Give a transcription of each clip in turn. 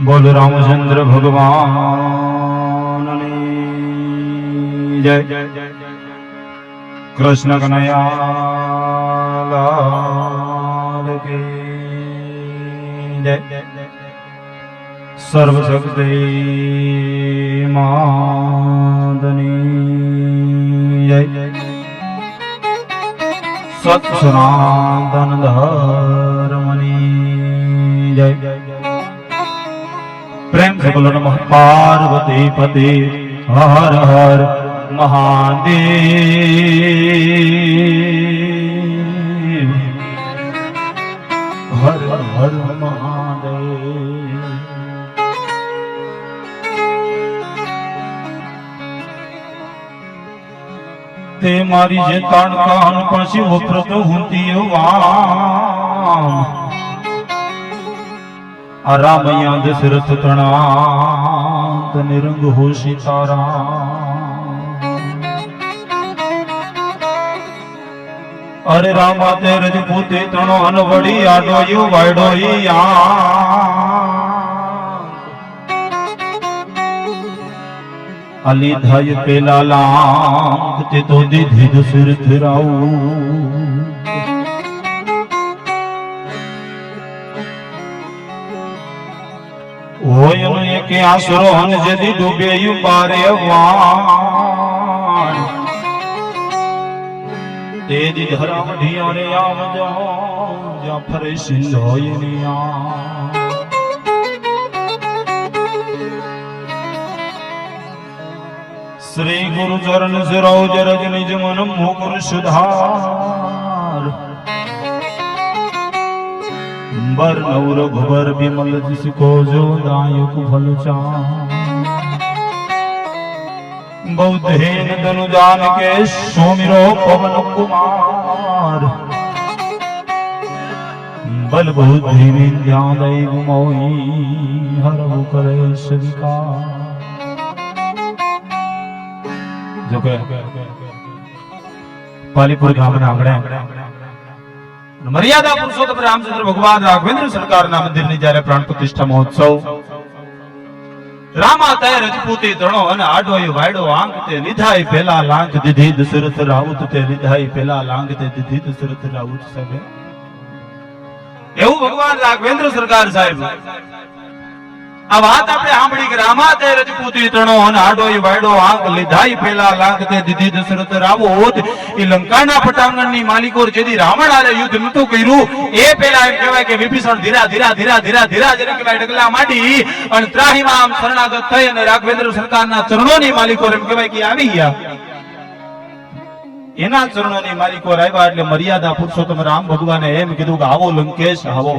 બોલ રામચંદ્ર ભગવાનની જય। કૃષ્ણ કનૈયા લાલ કી જય। સર્વશક્તિ માતની જય। સત સનાતન ધર્મની જય। प्रेम से बोलो नमः पार्वती पति हर हर महादेव हर हर महादेव। ते मारी जे ताण कान पासी वप्रत हुंती वाम राम या दशरथ तृणांत निरंग हो सीताराम। अरे रामा ते रजपूते तृणो अनवड़ी आडो यू वायडो अली धाय पेला लांग ते तो दीधी दशरथ राऊ। के आसरो हन जदी डूबे यू बारे वाण तेजी धरा मढिया रे आम जो जाफर सिंधोयनिया। श्री गुरु चरण सरोज रज निज मन मुकुर सुधार बर नौर घुबर विमल जिसको जो दायक फल चाह। बौद्धेन धनुजान के सोमिरो पवन कुमार बल बुद्धि विद्या दैव मोहि हरहु कलेश विकार। जो के पालीपुर गामना आंगणे मर्यादा पुरुषोत्तम रामचंद्र भगवान राघवेंद्र सरकार ना मंदिर ની જ્યારે પ્રાણ પ્રતિષ્ઠા મહોત્સવ રામા તે રજપૂતી તણો અને આડોય વાયડો આંક તે લીધાય પેલા લાંઘ દીધી દશરથ રાઉત તે લીધાય પેલા લાંઘ તે દીધી દશરથ રાઉત સાહેબ। એવું ભગવાન રાઘવેન્દ્ર સરકાર સાહેબ આ વાત આપણે સાંભળી કે રામા તે રજપૂતી તણો અને આડોય વાયડો આંક લીધાય પેલા લાંઘ તે દીધી દશરથ રાઉત। એ લંકાના પટાંગણની માલિકો જેથી રાવણ આરે યુદ્ધ નતું કર્યું એ પેલા એમ કહેવાય કે વિભીષણ ધીરા ધીરા ધીરા ધીરા ધીરા જેને કહેવાય ડગલા માંડી અને ત્રાહીમાં આમ શરણાગત થઈ અને રાઘવેન્દ્ર સરકારના ચરણોની માલિકો એમ કહેવાય કે આવી ગયા। એના ચરણોની માલિકો આવ્યા એટલે મર્યાદા પુરુષોત્તમ રામ ભગવાને એમ કીધું કે આવો લંકેશ આવો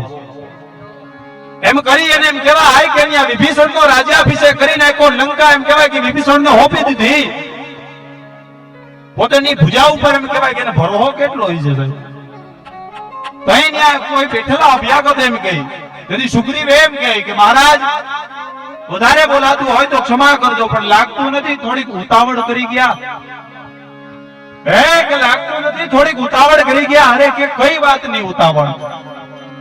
એમ કરી અને એમ કહેવાય હાય કે અહીંયા વિભીષણ નો રાજ્યાભિષેક કરી નાખ્યો। લંકા એમ કહેવાય કે વિભીષણને હોપી દીધી પોતાની ભુજા ઉપર એમ કહેવાય કે ભરોહો કેટલો હોય છે સાહેબ। કઈ ન્યા કોઈ બેઠેલા અભ્યાગત એમ કહી તેથી સુગ્રીવ એમ કહે કે મહારાજ વધારે બોલાતું હોય તો ક્ષમા કરજો પણ લાગતું નથી થોડીક ઉતાવળ કરી ગયા। કે લાગતું નથી થોડીક ઉતાવળ કરી ગયા। અરે કે કઈ વાતની ઉતાવળ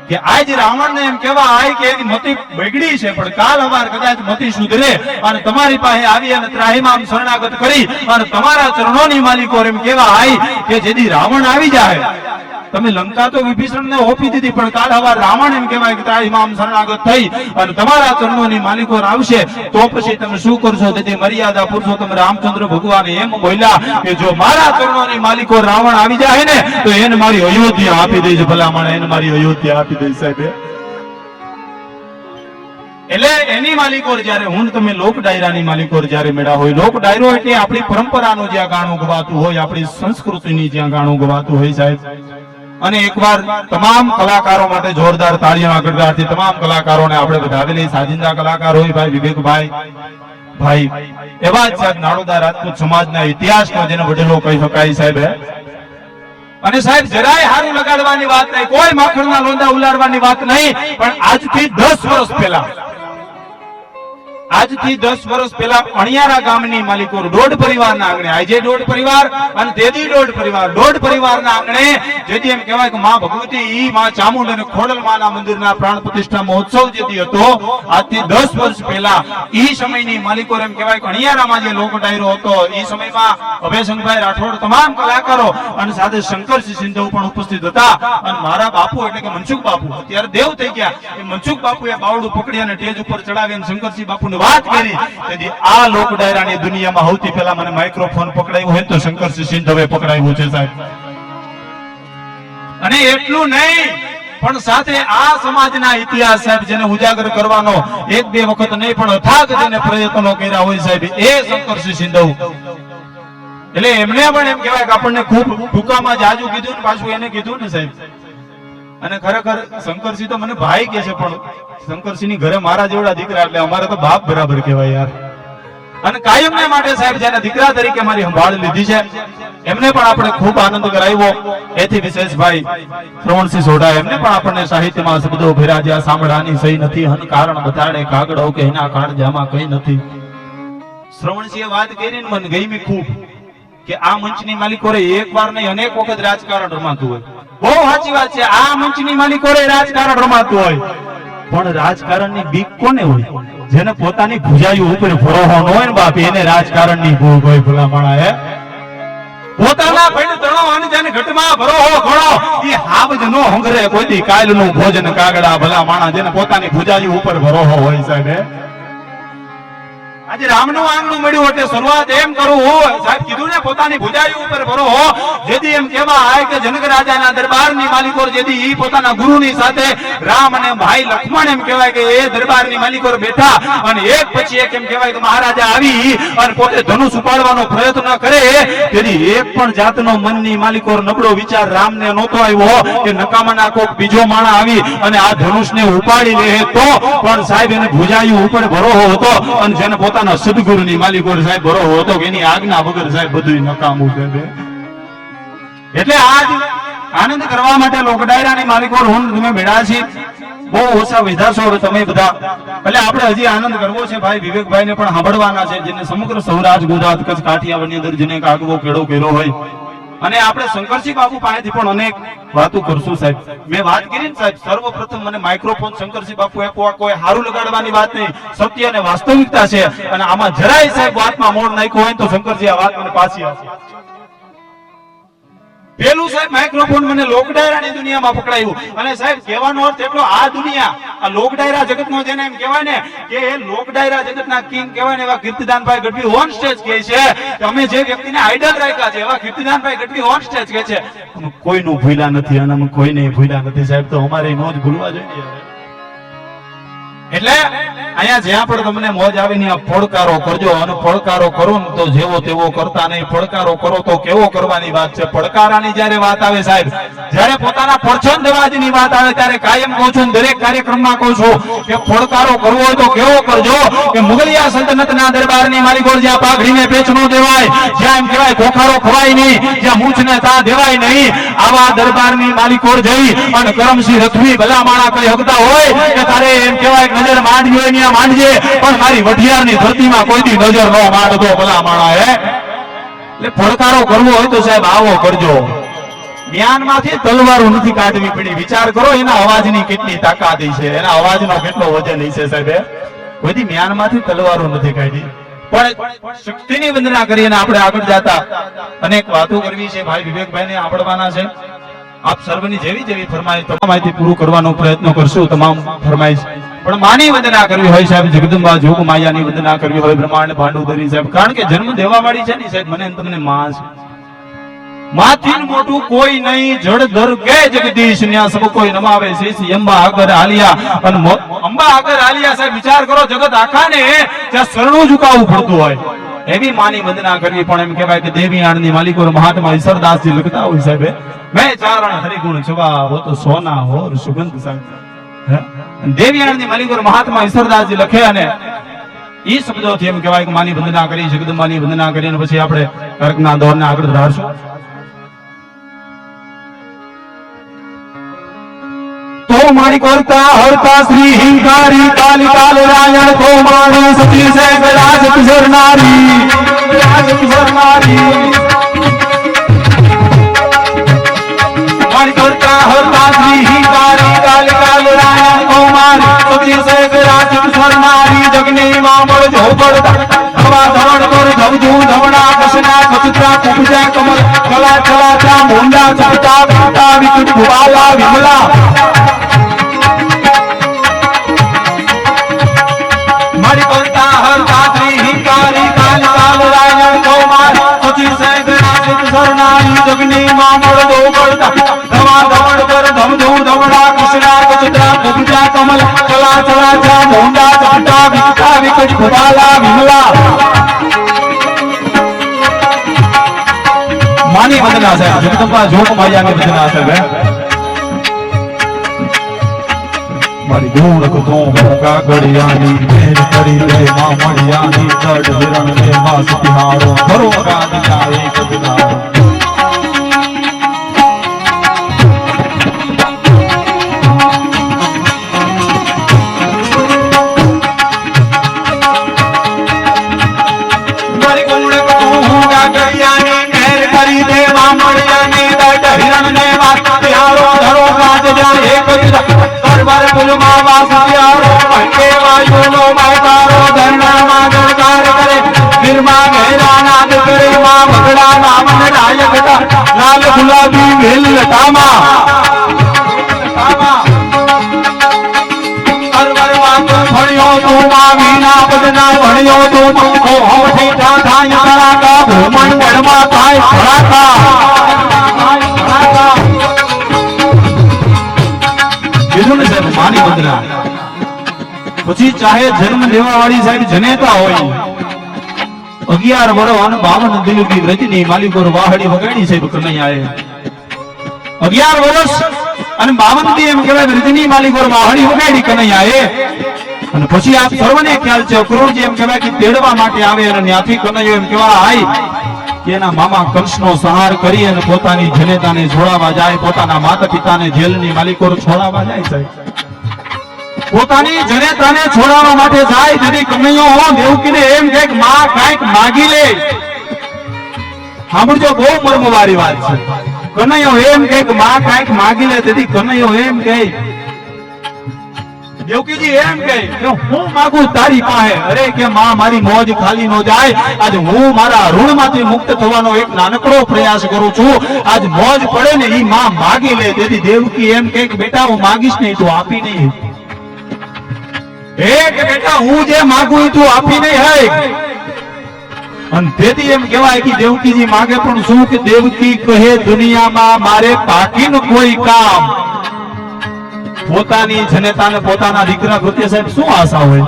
કે આજ રાવણ ને એમ કેવા આય કે એની મતિ બગડી છે પણ કાલ હવાર કદાચ મતિ સુધરે અને તમારી પાસે આવી અને ત્રાહીમાં શરણાગત કરી અને તમારા ચરણોની માલિકો એમ કેવા આય કે જેથી રાવણ આવી જાય તમે લંકા તો વિભીષણ ને હોપી દીધી પણ કાલ હવાર રાવણ એમ કહેવાય કે ત્રાહીમાં શરણાગત થઈ અને તમારા ચરણોની માલિકો આવશે તો પછી તમે શું કરશો। તેથી મર્યાદા પુરુષોત્તમ રામચંદ્ર ભગવાન એમ બોલ્યા કે જો મારા ચરણોની માલિકો રાવણ આવી જાય ને તો એને મારી અયોધ્યા આપી દઈશ ભલામણ એને મારી અયોધ્યા આપી દઈશ સાહેબ। એટલે એની માલિકો જ્યારે હું તમે લોક ડાયરાની માલિકો જ્યારે મેળા હોય લોક ડાયરો એટલે આપણી પરંપરાનું જ્યાં ગાણું ગવાતું હોય આપણી સંસ્કૃતિની જ્યાં ગાણું ગવાતું હોય સાહેબ। અને એકવાર તમામ કલાકારો માટે જોરદાર તાળીઓના ગડગડાટથી તમામ કલાકારોને આપણે વધાવેલી સાજિંદા કલાકાર હોય ભાઈ વિવેકભાઈ ભાઈ એવા જ સાહેબ નાડોદા રાજપૂત સમાજના ઇતિહાસનો જેને વડેલો કહી શકાય સાહેબ। અને સાહેબ જરાય હારું લગાડવાની વાત નહીં કોઈ માખણના લોંદા ઉલાડવાની વાત નહીં પણ આજથી 10 વર્ષ પહેલા આજથી 10 વર્ષ પહેલા અણિયારા ગામની માલિકો દોઢ પરિવારના આંગણે, આજે દોઢ પરિવાર અને તેદી દોઢ પરિવાર, દોઢ પરિવારના આંગણે જેથી એમ કહેવાય કે માં ભગવતી ઈ માં ચામુંડ અને ખોડલ માના મંદિરના પ્રાણ પ્રતિષ્ઠા મહોત્સવ જેથી હતો આજથી 10 વર્ષ પહેલા ઈ સમયની માલિકો એમ કહેવાય કે અણિયારામાં જે લોક ડાયરો હતો ઈ સમયમાં અભયશંકરભાઈ રાઠોડ તમામ કલાકારો અને સાથે શંકરસિંહ સિંધુ પણ ઉપસ્થિત હતા અને મારા બાપુ એટલે કે મનસુખ બાપુ અત્યારે દેવ થઈ ગયા એ મનસુખ બાપુએ બાવડું પકડી અને સ્ટેજ ઉપર ચડાવીને શંકરસિંહ બાપુને વાત કરી. તેથી આ લોક ડાયરાની દુનિયામાં સૌથી પહેલા મને માઇક્રોફોન પકડાયું હોય તો શંકરસિંહ સિંધુએ પકડાયું છે સાહેબ. અને એટલું નહીં પણ સાથે આ સમાજના ઇતિહાસ સાહેબ જેને ઉજાગર કરવાનો એક બે વખત નહીં પણ અથાગ જેને પ્રયત્નો કર્યા હોય સાહેબ એ શંકરસિંહ સિંધુ. એટલે એમને પણ એમ કહેવાય કે આપણને ખૂબ ટૂંકામાં જાજુ કીધું ને પાછું એને કીધું ને સાહેબ. અને ખરેખર શંકરસિંહ તો મને ભાઈ કે છે પણ શંકરસિંહ ની ઘરે મારા જેવડા દીકરા એટલે અમારે તો બાપ બરાબર કહેવાય યાર. અને કાયમ ને માટે સાહેબ જેના દીકરા તરીકે મારી સંભાળ લીધી છે એમને પણ આપણે ખૂબ આનંદ કરાવ્યો. એથી વિશેષ ભાઈ શ્રવણસિંહ સોઢા એમને પણ આપણને સાહિત્યમાં શબ્દો ભેરાજ્યા સાંભળાની સહી નથી હન કારણ બતાડે કાગડો કે એના કાળજામાં કઈ નથી. શ્રવણસિંહે વાત કરીને મને ગઈ ખૂબ કે આ મંચની માલિકોરે એક વાર નહીં અનેક વખત રાજકારણ રમાતું હોય. બહુ સાચી વાત છે, આ મંચની માલિકોરે રાજકારણ રમાતું હોય પણ રાજકારણની બીક કોને હોય? જેને પોતાની ભુજાઈઓ ઉપર ભરોસો ન હોય ને બાપ એને રાજકારણની ભૂખ હોય. ભલા માણા હે પોતાના ભાઈને તણો અને જેને ઘટમાં ભરોસો ઘણો ઈ હાવજ નો હંગરે કોઈથી કાલનું ભોજન કાગડા. ભલા માણા જેને પોતાની ભુજાઈઓ ઉપર ભરોસો હોય સાહેબ. આજે રામનું આંગણું મળ્યું એટલે શરૂઆત એમ કરું હોય સાહેબ કીધું ને પોતાની ભુજાઈ ઉપર ભરો હો જેથી એમ કહેવા આવે કે જનક રાજાના દરબારની માલિકો જેથી ઈ પોતાના ગુરુની સાથે રામ અને ભાઈ લક્ષ્મણ એમ કહેવાય કે એ દરબારની માલિકો બેઠા અને એક પછી એક એમ કહેવાય કે મહારાજા આવી અને પોતે ધનુષ ઉપાડવાનો પ્રયત્ન કરે તેથી એક પણ જાતનો મનની માલિકો નબળો વિચાર રામને નહોતો આવ્યો કે નકામાના કોક બીજો માણા આવી અને આ ધનુષને ઉપાડી લે તો પણ સાહેબ એને ભુજાઈ ઉપર ભરોસો હતો અને જેને પોતાના સદગુરુની માલિકો સાહેબ ભરોસો હતો કે એની આજ્ઞા વગર સાહેબ બધું નકામું છે. એટલે આજ આનંદ કરવા માટે લોક ડાયરાની માલિકો હું તમે બેઠા છીએ બહુ ઓછા વિધાસો હવે તમે બધા એટલે આપણે હજી આનંદ કરવો છે. ભાઈ વિવેકભાઈ ને પણ સાંભળવાના છે જેને સમગ્ર સૌરાષ્ટ્ર ગુજરાત કચ્છ કાઠિયાવાડની અંદર જેને આગવો કેળો કર્યો હોય અને આપણે શંકરસિંહ બાપુ પાસેથી પણ અનેક વાતો કરશું સાહેબ. મેં વાત કરી ને સાહેબ સર્વપ્રથમ મને માઇક્રોફોન શંકરસિંહ બાપુ આપવા કોઈ હારું લગાડવાની વાત નહીં, સત્ય અને વાસ્તવિકતા છે અને આમાં જરાય સાહેબ વાતમાં મોડ નાખ્યો હોય તો શંકરસિંહ આ વાત મને પાછી આપશે. પેલું સાહેબ માઇક્રોફોન મને લોક ડાયરાની દુનિયામાં પકડાયું અને સાહેબ કહેવાનો અર્થ એટલો આ દુનિયા આ લોક ડાયરા જગતનો જેને એમ કહેવાય ને કે એ લોક ડાયરા જગતના કિંગ કહેવાય ને એવા કીર્તિદાનભાઈ ગઢવી ઓન સ્ટેજ કહે છે કે અમે જે વ્યક્તિને આઈડલ રાખ્યા છે એવા કીર્તિદાનભાઈ ગઢવી ઓન સ્ટેજ કહે છે કોઈનું ભૂલ્યા નથી અને અમે કોઈને ભૂલ્યા નથી સાહેબ તો અમારે નો જ ભૂલવા જોઈએ. એટલે અહીંયા જ્યાં પણ તમને મોજ આવે ને પડકારો કરજો અને પડકારો કરો ને તો જેવો તેવો કરતા નહીં, પડકારો કરો તો કેવો કરવાની વાત છે. પડકારાની જયારે વાત આવે સાહેબ જયારે પોતાના પરછન દેવાજીની વાત આવે ત્યારે કાયમ કહું છું દરેક કાર્યક્રમમાં કહું છું કે પડકારો કરવો હોય તો કેવો કરજો કે મુગલિયા સલ્તનતના દરબારની માલિકો જ્યાં પાઘડીને પેચ નો દેવાય, જ્યાં એમ કહેવાય ખોખારો ખવાય નહીં, જ્યાં મૂછને તા દેવાય નહીં, આવા દરબારની માલિકો જઈ અને કરમસિંહ રથવી ભલા માણા કઈ હકતા હોય કે તારે એમ કહેવાય નજર માંડવી હોય ને માંડજે પણ મારી વઢિયારની ધરતીમાં કોઈથી નજર ન માંડતો ભલા માણા હે. એટલે પડકારો કરવો હોય તો સાહેબ આવો કરજો. જ્ઞાનમાંથી તલવારો નથી કાઢવી પડી. વિચાર કરો એના અવાજની કેટલી તાકાત છે, એના અવાજનો કેટલો વજન છે સાહેબ. કોઈથી જ્ઞાનમાંથી તલવારો નથી કાઢી પણ શક્તિની વંદના કરીને આપણે આગળ જતા અનેક વાતો કરવી છે. ભાઈ વિવેકભાઈને સાંભળવાના છે. આપ સર્વની જેવી જેવી ફરમાઈશ તમામથી પૂરું કરવાનો પ્રયત્ન કરશું. તમામ ફરમાઈશ પણ માની વંદના કરવી હોય સાહેબ, જગદંબા જોગ માયાની વંદના કરવી હોય, બ્રહ્માંડ ભાંડુદરી સાહેબ, કારણ કે જન્મ દેવા વાળી છે ને સાહેબ મને તમને માં છે. માથી મોટું કોઈ નહીં જળધર કે જગદીશ ન્યા સબ કોઈ નમાવે શેષ અંબા આગળ આલિયા અને અંબા આગળ આલિયા સાહેબ વિચાર કરો જગત આખાને ત્યાં શરણું ઝુકાવવું પડતું હોય એવી માની વંદના કરવી. પણ એમ કહેવાય કે દેવી આણની માલિકો મહાત્મા ઈશ્વરદાસજી લખતા હોય સાહેબ મેં ચારણ હરિગુણ છવા હો તો સોના હો સુગંધ સાહેબ. દેવી આણની માલિકો મહાત્મા ઈશ્વરદાસજી લખે અને ઈ શબ્દોથી એમ કહેવાય કે માની વંદના કરી, જગદંબાની વંદના કરીને પછી આપણે કર્કના દોરને આગળ વધારશું. तो मारी करता हरता श्री हिंकारी काली काल रायण तो मारी सती से राज किशोर नारी मारी करता हरता श्री हिंकारी काली काल रायण तो मारी सती से राज किशोर नारी जगनी मामल झोपड़ हवा धवण कर धवजू धवणा कृष्णा कचुत्रा कुबजा कमल कला चला मुंडा चपटा पिता विकुट भुवाला विमला मारी करता हरता श्री हिंकारी काल काल रायण को मार सची से राज किशोर नारी जगनी मामल दो करता धवा धवण कर धवजू धवणा कृष्णा कचुत्रा कुबजा कमल कला चला मुंडा चपटा पिता विकुट भुवाला विमला मानी वंदना साहब जगदंबा जोग माया की वंदना साहब है मारी गोड़ को तो होगा गड़ियानी मेर करी ले मां मड़ियानी दर्द हिरण ले मां सतिहारो भरो गाद जाए कदना मारी गोड़ को तो होगा गड़ियानी हिरण ने वास्तिहारो धरो गाज जाए कविता दरबार पुलमा वास्तिहारो पंके वायु नो मायकारो धरना मागण कार करे निर्मा गहरा नाद करे मां भगड़ा नामन नायक का लाल गुलाबी वेल लतामा दरबार वांगो भणियो तू मां वीणा बजना भणियो तू ओ होठी ठाठा यतरा का भूमंडल मा काय भड़ाका मानी वंदना પછી ચાહે જન્મ લેવા વાળી સાહેબ જનેતા હોય 11 વર્ષ અને 52 દિન की રજની માલિકો વાહડી વગાડી સાહેબ કનૈયાએ 11 વર્ષ અને 52 દી એમ કહેવાય રજની માલિકો વાહડી વગાડી કનૈયાએ અને પછી આપ સર્વને ખ્યાલ છે અક્રૂરજી એમ કહેવાય કે તેડવા માટે આવે અને ત્યાંથી કનૈયો એમ કહેવા આય કે એના મામા કંસનો સંહાર કરી અને પોતાની જનેતાને છોડાવવા જાય પોતાના માતા પિતાને જેલની માલિકો છોડાવવા જાય સાહેબ પોતાની જનેતાને છોડાવવા માટે જાય તેથી કનૈયો દેવકીને એમ કહે કે માં કાંઈક માગી લે સાંભળજો બહુ મર્મવાળી વાત છે કનૈયો એમ કહે કે માં કાંઈક માગી લે તેથી કનૈયો એમ કહે દેવકીજી એમ કહે કે હું માંગુ તારી પાસે અરે કે માં મારી મોજ ખાલી નો જાય આજ હું મારા ઋણમાંથી મુક્ત થવાનો એક નાનકડો પ્રયાસ કરું છું આજ મોજ પડે ને ઈ માં માગી લે તેથી દેવકી એમ કહે કે બેટા હું માગીશ નહીં તું આપી નહીં કે બેટા હું જે માંગુ તું આપી નહીં હે અને તેથી એમ કહેવાય કે દેવકીજી માગે પણ શું કે દેવકી કહે દુનિયામાં મારે બાકીનું કોઈ કામ પોતાની જનેતાને પોતાના દીકરા પ્રત્યે સાહેબ શું આશા હોય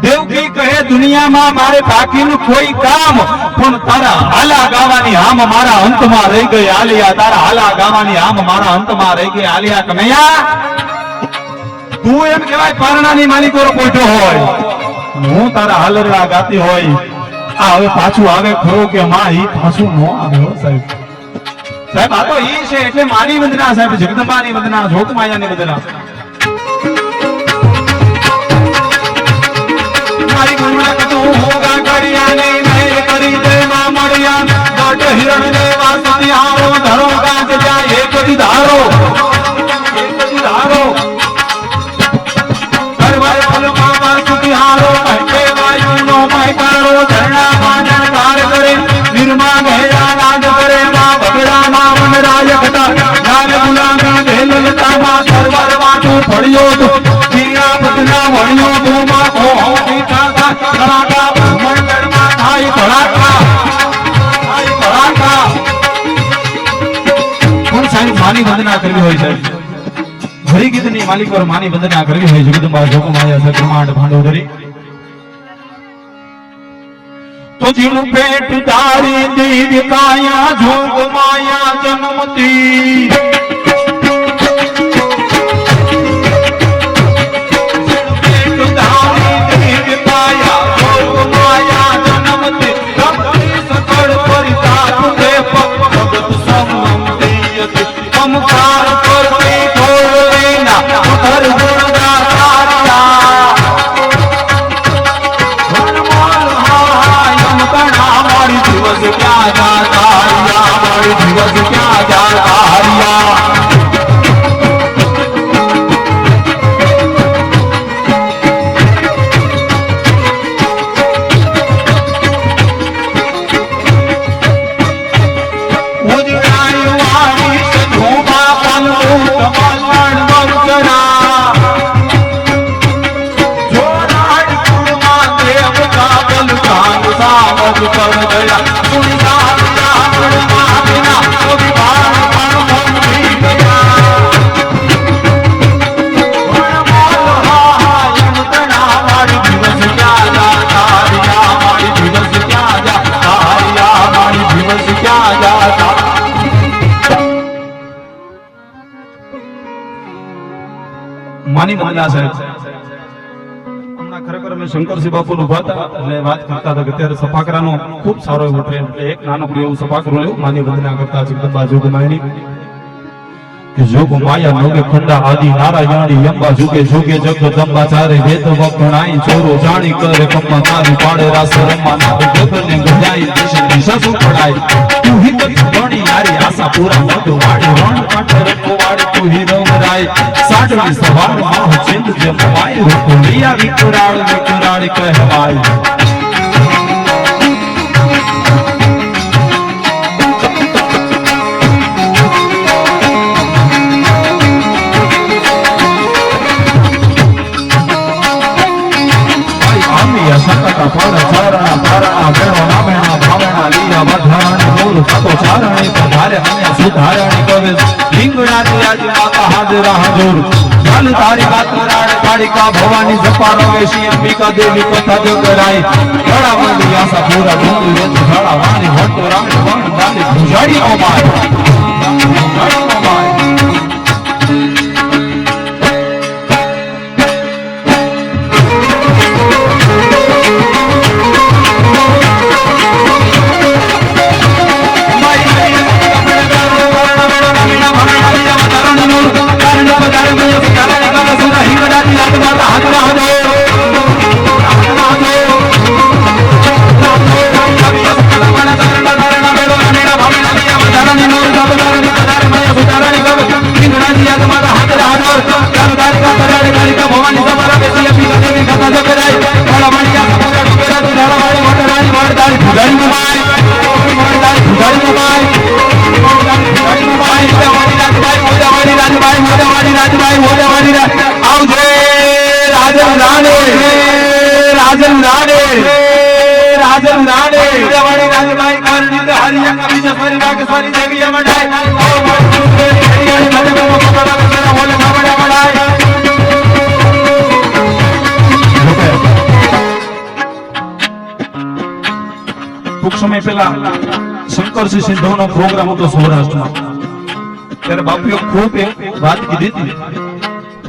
દેવકી કહે દુનિયામાં મારે બાકીનું કોઈ કામ પણ તારા હાલા ગાવાની હામ મારા અંતમાં રહી ગઈ આલિયા તારા હાલા ગાવાની હામ મારા અંતમાં રહી ગઈ આલિયા કનૈયા તું એમ કહેવાય પારણાની માલિકો કોઠો હોય હું તારા હાલરડા ગાતી હોય આ હવે પાછું આવે ખરો કે માં ઈ પાછું નો આવે હો સાહેબ સાહેબ આ તો ઈ છે એટલે માની વંદના સાહેબ જગદંબાની વંદના જોગમાયાની વંદના મારી ગુણના કતું હોગા કડિયાને મેલ કરી દે માં મળ્યા દટ હિરણ ને વાસતી આવો ધરો ગાજ જાય એક જ ધારો દરબાર ફલમાં વાસતી હારો ભટકે વાયુ નો મયકારો ધરણા માનન કાર કરે નિર્મા ગહેરા નાદ કરે માં ભગડા નામન રાયકતા લાલ ગુલાબી વેલ લતામાં દરબાર વાટું ફળ્યો તો જીરા બદના વણ્યો તો માં કો હોતી ઠાઠા ધડાકા મંડળમાં થાય ધડાકા કોણ સાહેબ માની વંદના કરવી હોય સાહેબ હરી ગીતની માલિકો માની વંદના કરવી હોય જગદંબા જોગમાયા છે બ્રહ્માંડ ભાંડોદરી તો જીણ પેટ તારી દેવી કાયા જોગમાયા જન્મતી गया सुनी सारिया मड़मा बिना तो विवाह पण मोही गया માની મંગલા સાહેબ હમણાં ખરેખર અમે શંકરસિંહ બાપુ ઉભા હતા એટલે વાત કરતા હતા કે ત્યારે સફાકરાનો ખૂબ સારો એવો ટ્રેન એટલે એક નાનકડું એવું સફાકરું લેવું માની વંદના કરતા જગદંબા જોગમાયની કે જોગ માયા નોગે ખંડા આદિ નારાયણી અંબા જુગે જુગે જગદંબા ચારે વેદ વખણાઈ ચોરો જાણી કરે કમ્મા મારી પાડે રાસ રમવા ના જગને ગજાઈ દિશ દિશા સુ પડાઈ તું હિત ગણી યારી આશા પૂરા મોઢ વાડી રણ કાંઠે રખો વાડી તું હીરો રાય સાડવી સવાર માં ચિંત જે માય રૂપિયા વિકરાળ વિકરાળ કહેવાય भवानी जपारो वेशी अंबिका देवी कथा जो कराई बड़ा मंदी आशा पूरा ढूंढ ले झड़ा वाणी होतो राम वन डाली भुजाड़ी ओ माय भुजाड़ी ओ माय समय पहला शंकरसिंह सिंधु नो प्रोग्राम હતો સૌરાષ્ટ્રમાં ત્યારે બાપુએ ખૂબ વાત કીધી હતી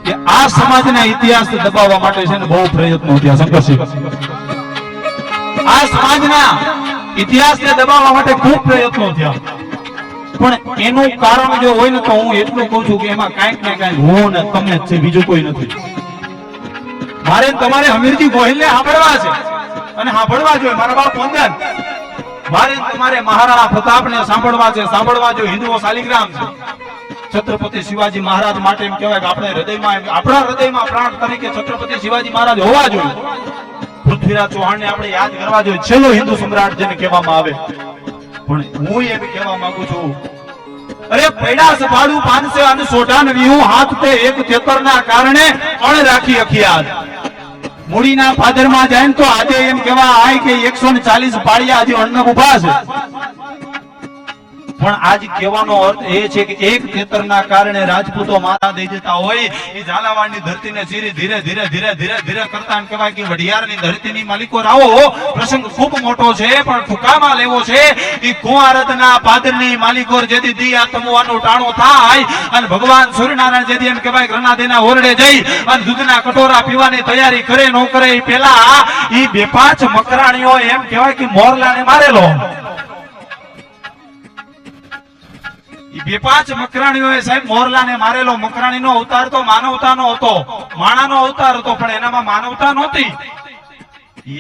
કે આ સમાજના ઇતિહાસ દબાવવા માટે છે ને બહુ પ્રયત્નો થયા શંકરસિંહ આ સમાજના ઇતિહાસને દબાવવા માટે ખૂબ પ્રયત્નો થયા પણ એનું કારણ જો હોય ને તો હું એટલું કહું છું કે એમાં કાંઈક ને કાંઈક હું ને તમે જ છે બીજું કોઈ નથી મારે તમારે હમીરજી ગોહિલને સાંભળવા છે અને સાંભળવા જોઈએ મારા બાપ વંદન મારે તમારે મહારાણા પ્રતાપને સાંભળવા છે સાંભળવા જો હિન્દુઓ શાલિગ્રામ છે છત્રપતિ શિવાજી મહારાજ માટે એમ કહેવાય કે આપણે હૃદયમાં આપણા હૃદયમાં પ્રાણ તરીકે છત્રપતિ શિવાજી મહારાજ હોવા જોઈએ પૃથ્વીરાજ ચૌહાણને આપણે યાદ કરવા જોઈએ છેલ્લો હિન્દુ સમ્રાટ જેને કહેવામાં આવે પણ હું એમ કહેવા માંગુ છું અરે પૈડાસ ભાડું 598 હાથ તે એક તેતરના કારણે અણ રાખી અખિયાત મૂડીના પાદરમાં જાય તો આજે એમ કેવા આય કે 140 પાળિયા આજે અણન ઉભા છે પણ આજ કહેવાનો અર્થ એ છે કે એક તેતરના કારણે રાજપૂતો મારા દઈ દેતા હોય એ ઝાલાવાડની ધરતીને ધીરે ધીરે ધીરે ધીરે ધીરે ધીરે કરતા કહેવાય કે વઢિયારની ધરતીની માલિકો રાવો પ્રસંગ ખૂબ મોટો છે પણ ફુકામાં લેવો છે એ કુંવારતના પાદરની માલિકો જેથી દિયા તમવાનું ટાણો થાય અને ભગવાન સૂર્યનારાયણ જેથી એમ કહેવાય રણાદેના ઓરડે જઈ અને દૂધના કટોરા પીવાની તૈયારી કરે નો કરે એ પેલા એ 2-5 મકરાણીઓ એમ કહેવાય કે મોરલાને મારેલો 2-5 મકરાણીઓએ સાહેબ મોરલાને મારેલો મકરાણીનો અવતાર તો માનવતાનો હતો માણાનો અવતાર હતો પણ એનામાં માનવતા નહોતી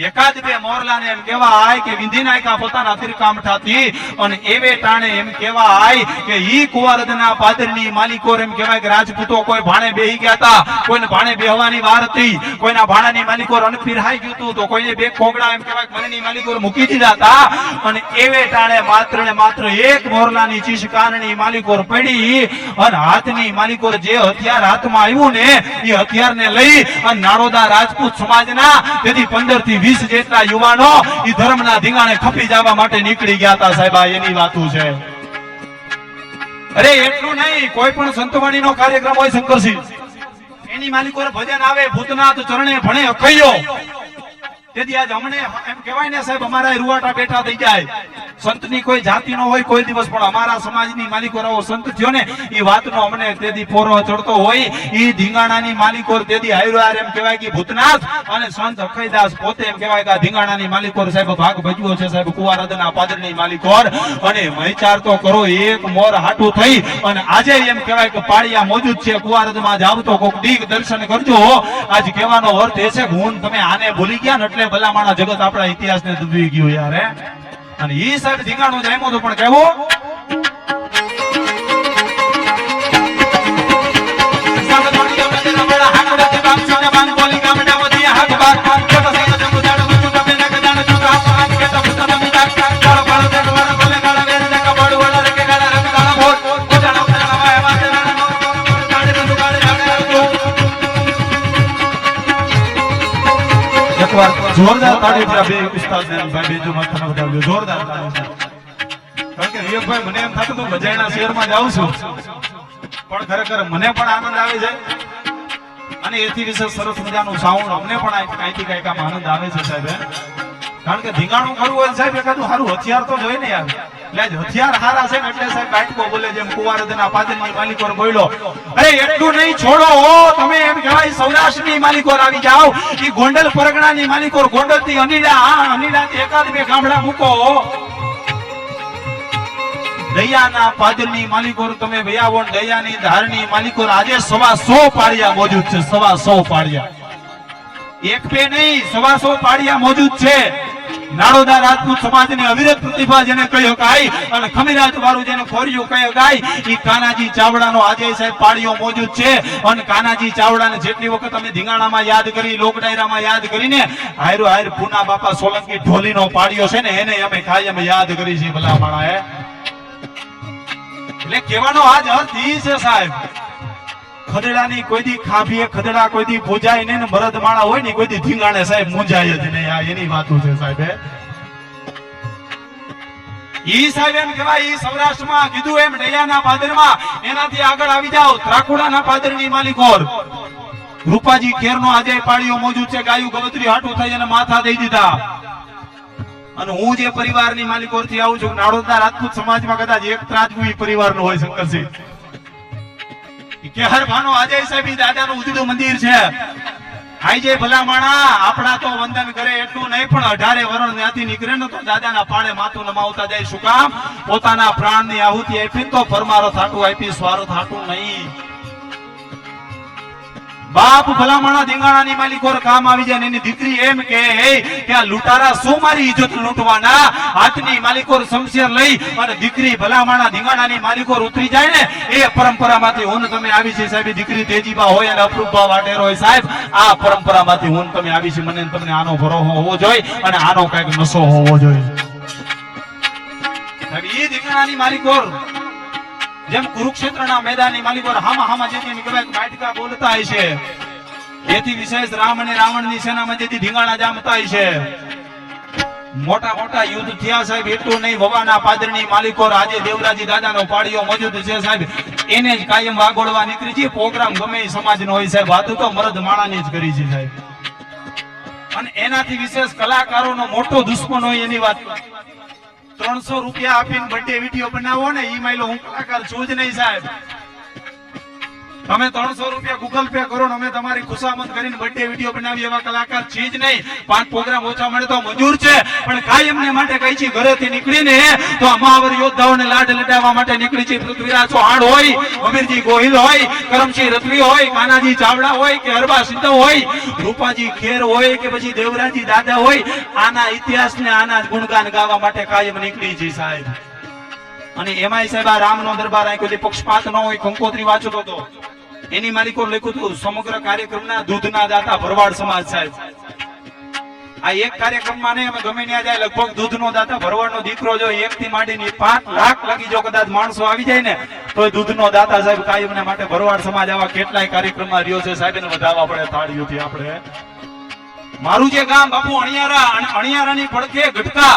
એકાદ બે મોરલાને એમ કહેવાય કે વિંધી નાખ્યા પોતાના તિરકામઠાથી અને એવે ટાણે એમ કહેવાય કે ઈ કુંવારદના પાદરની માલિકો એમ કહેવાય કે રાજપૂતો કોઈ ભાણે બેહી ગયા હતા કોઈને ભાણે બેહવાની વાર હતી કોઈના ભાણાની માલિકો રણ પીરહાઈ ગયું હતું તો કોઈને બે ખોગડા એમ કહેવાય મનની માલિકો મૂકી દીધા હતા અને એવે ટાણે માત્ર ને માત્ર એક મોરલાની ચીશ કાનની માલિકો પડી અને હાથની માલિકો જે હથિયાર હાથમાં આવ્યું ને એ હથિયારને લઈ અને નારોદા રાજપૂત સમાજના તેથી 15 થી થી 20 જેટલા યુવાનો ઈ ધર્મના ધીંગાણે ખપી જવા માટે નીકળી ગયા હતા સાહેબ. આ એની વાતું છે. અરે એટલું નહીં, કોઈ પણ સંતવાણીનો કાર્યક્રમ હોય શંકરસિંહ, એની માલિકો ભજન આવે, ભૂતનાથ ચરણે ભણે અખૈયો, તેથી આજ અમને એમ કહેવાય ને સાહેબ, અમારા રૂવાટા બેઠા થઈ જાય. સંતની કોઈ જાતિનો હોય કોઈ દિવસ, પણ અમારા સમાજની માલિકો રહો સંત થયો ને એ વાતનો અમને તેથી પોરો ચડતો હોય. એ ધીંગાણાની માલિકો તેથી હાયરો એમ કહેવાય કે ભૂતનાથ અને સંત અખઈદાસ પોતે એમ કહેવાય કે આ ધીંગાણાની માલિકો સાહેબ ભાગ ભજવ્યો છે સાહેબ. કુવારદના પાદરની માલિકો અને મહિચાર તો કરો એક મોર હાટું થઈ અને આજે એમ કહેવાય કે પાળિયા મોજૂદ છે. કુવારદમાં જાવ તો કોક દીક દર્શન કરજો. આજ કહેવાનો અર્થ એ છે કે હું તમે આને ભૂલી ગયા ને એટલે ભલામાણા જગત આપણા ઇતિહાસને ડૂબી ગયું યાર. અને ઈ સાહેબ ધીંગાણું જામ્યું તો પણ કેવું જોરદાર તાળી બે ઉસ્તાદને ભાઈ બેજો માથાને વધાવ્યો. જોરદાર તાળી. કારણ કે વિવેકભાઈ મને એમ થતું હતું બજાયના શહેરમાં જાઉં છું, પણ ખરેખર મને પણ આનંદ આવે છે અને એથી વિશે સરસ મજાનું સાઉન્ડ અમને પણ અહીંથી કઈક આમ આનંદ આવે છે સાહેબ. કારણ કે ધીંગાણું કરવું હોય સાહેબ એકાદું સારું હથિયાર તો જોઈ ને યાર. એટલે હથિયાર હારા છે ને એટલે સાહેબ બાટકો બોલે જેમ કુવારદના પાદરની માલિકો બોલ્યો. અરે એટલું નહીં છોડો, તમે એમ કહેવાય સૌરાષ્ટ્રની માલિકો આવી જાઓ, ઈ ગોંડલ પરગણાની માલિકો ગોંડલ થી અનિડાથી એકાદ બે ગામડા મૂકો. દયાના પાદરની માલિકો તમે વયાવો, દયાની ધારની માલિકો આજે 100 પાળિયા મોજૂદ છે. 100 પાળિયા, એક બે નહીં 100 પાળિયા મોજૂદ છે. નાડોદા રાજપૂત સમાજની અવિરત પ્રતિભા જેને કહ્યો ગાય અને ખમીરાજ વાળું જેને ખોર્યું કહ્યો ગાય, ઈ કાનાજી ચાવડાનો આજે સાહેબ પાળીઓ મોજૂદ છે. અને કાનાજી ચાવડાને જેટલી વખત અમે ધીંગાણામાં યાદ કરી, લોકડાયરામાં યાદ કરીને હાયરો હાયર પૂના બાપા સોલંકી ઢોલીનો પાળીઓ છે ને એને અમે કાયમ યાદ કરી છે ભલા માણા. એટલે કહેવાનો આજ અર્થ ઈ છે સાહેબ, ખદડાની કોઈ દી ખાભીએ ખદડા કોઈ દી પૂજાય ને મરદ માળા હોય ને કોઈ દી ધીંગાણે સાહેબ મુંજાય જ નહીં. આ એની વાતો છે સાહેબ. ઈ સાહેબ એમ કહેવાય ઈ સૌરાષ્ટ્રમાં કીધું એમ દયાના પાદરમાં, એનાથી આગળ આવી જાઓ ત્રાકુડાના પાદરની માલિકો રૂપાજી ખેરનો આજે પાળીઓ મોજૂદ છે. ગાયું ગવત્રી હાટું થઈ અને માથા દઈ દીધા. અને હું જે પરિવારની માલિકો થી આવું છું, નાડોદા રાજપૂત સમાજમાં કદાચ એક ત્રાજવું પરિવારનો હોય શંકરસિંહ. કેહરભાનો આજે સાહેબ દાદાનું ઉજળું મંદિર છે. આજે ભલામાણા આપણા તો વંદન કરે એટલું નહીં, પણ 18 વર્ષ ત્યાંથી નીકળે ને તો દાદાના પાળે માથું નમાવતા જાય. શું કામ? પોતાના પ્રાણની આહુતિ આપી તો પરમારો થાટું આપી, સ્વાર્થ થાટું નહીં. બાપ ભલામણા ધીંગાણાની માલિકો કામ આવી જાય. એની દીકરી એમ કે આ લૂંટારા શું મારી ઇજ્જત લૂંટવાના, હાથની માલિકો શમશેર લઈ અને દીકરી ભલામણા ધીંગાણાની માલિકો ઉતરી જાય ને એ પરંપરામાંથી હું તમે આવી છે સાહેબ. દીકરી તેજીબા હોય અને અપરૂપબા વાટેર હોય સાહેબ, આ પરંપરામાંથી હું તમે આવી છે. મને તમને આનો ભરોસો હોવો જોઈએ અને આનો કઈક નશો હોવો જોઈએ સાહેબ. એ ધીંગાણાની માલિકો જેમ કુરુક્ષેત્રના મેદાનની માલિકો હામા જેથી કહેવાય બાટકા બોલતા હોય છે, એથી વિશેષ રામ અને રાવણની સેનામાં જેથી ધીંગાણા જામતા હોય છે. મોટા મોટા યુદ્ધ થયા સાહેબ. એટલું નહીં, વવાના પાદરની માલિકો આજે દેવરાજી દાદાનો પાળીઓ મોજૂદ છે સાહેબ. એને જ કાયમ વાગોળવા નીકળી છે. પ્રોગ્રામ ગમે એ સમાજનો હોય સાહેબ, વાતો તો મરદ માણાની જ કરી છે સાહેબ. અને એનાથી વિશેષ કલાકારોનો મોટો દુશ્મન હોય એની વાત. 300 રૂપિયા આપીને બર્થડે વિડીયો બનાવો ને ઈ માઈલો હું કલાકાર છું જ નહીં સાહેબ. તમે 300 રૂપિયા ગૂગલ પે કરો ને અમે તમારી ખુશામત કરીને બર્થડે વિડીયો બનાવી એવા કલાકાર છે જ નહીં. 5 પ્રોગ્રામ ઓછા મળે તો મજૂર છે, પણ કાયમને માટે કઈ છે ઘરેથી નીકળીને તો મહાવર યોદ્ધાઓને લાડ લડાવવા માટે નીકળી છે. પૃથ્વીરાજ ચૌહાણ હોય, અમીરજી ગોહિલ હોય, કરમસિંહ રતવી હોય, કાનાજી ચાવડા હોય કે હરબા સિંધવ હોય, રૂપાજી ખેર હોય કે પછી દેવરાજી દાદા હોય, આના ઇતિહાસને આના ગુણગાન ગાવા માટે કાયમ નીકળી છે સાહેબ. અને એમાંય સાહેબ આ રામનો દરબાર કોઈ પક્ષપાત ન હોય. કંકોત્રી વાંચતો હતો, એની માલિકો લખ્યું હતું સમગ્ર કાર્યક્રમના દૂધના દાતા ભરવાડ સમાજ સાહેબ. આ એક કાર્યક્રમમાં નહીં અમે ગમે ત્યાં જાય લગભગ દૂધનો દાતા ભરવાડનો દીકરો જો 1 થી માંડીને 5 લાખ લાગી જો કદાચ માણસો આવી જાય ને તો દૂધનો દાતા સાહેબ કાયમને માટે ભરવાડ સમાજ આવા કેટલાય કાર્યક્રમમાં રહ્યો છે સાહેબ. એને વધાવવા પડે તાળીઓથી આપણે. મારું જે ગામ બાપુ અણિયારા, અને અણિયારાની પડખે ગઢકા,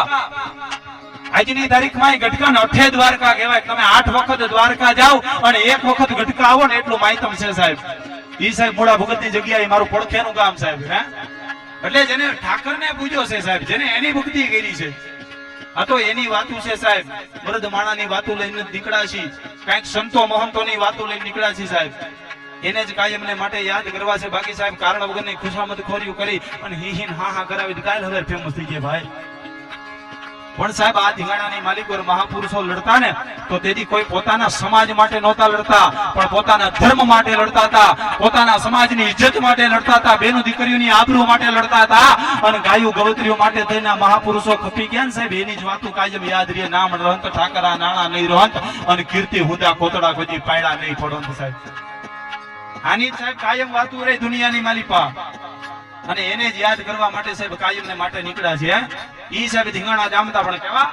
આજની તારીખમાં ગઢકા અઠે દ્વારકા કહેવાય. તમે 8 વખત દ્વારકા જાઓ અને 1 વખત ગઢકા આવો ને એટલું માહિતમ છે સાહેબ. ઈ સાહેબ મોડા ભગત ની જગ્યાએ મારું પડખેનું ગામ સાહેબ. હે એટલે જેને ઠાકરને પૂજ્યો છે સાહેબ, જેને એની ભક્તિ કરી છે, આ તો એની વાતું છે સાહેબ. મરદ માણાની વાતું લઈને નીકળ્યા છીએ, કઈક સંતો મહંતોની વાતું લઈને નીકળ્યા છીએ સાહેબ. એને જ કાયમને માટે યાદ કરવા છે. બાકી સાહેબ કારણ વગરની ખુશામત ખોરીઓ કરી અને હિહીન હા હા કરાવી કાલ હવે ફેમસ થઈ ગયા ભાઈ. પણ સાહેબ આ ધીંગાણાની માલિકો મહાપુરુષો લડતા ને તો તેથી કોઈ પોતાના સમાજ માટે નહોતા લડતા, પણ પોતાના ધર્મ માટે લડતા હતા, પોતાના સમાજની ઇજ્જત માટે લડતા હતા, બેનો દીકરીઓની આબરૂ માટે લડતા હતા, અને ગાયું ગવત્રીઓ માટે થઈને મહાપુરુષો ખપી ગયા ને સાહેબ. એની જ વાતો કાયમ યાદ રહે. નામ રહંત ઠાકરા નાણા નહીં રહંત, અને કીર્તિ હુદા કોતડા કોઈ પાયડા નહીં પડંત સાહેબ. આની સાહેબ કાયમ વાતો રહે દુનિયાની માલિપા, અને એને જ યાદ કરવા માટે સાહેબ કાયમ ને માટે નીકળ્યા છે. ઈ સાહેબ ધીંગાણા જામતા પણ કેવા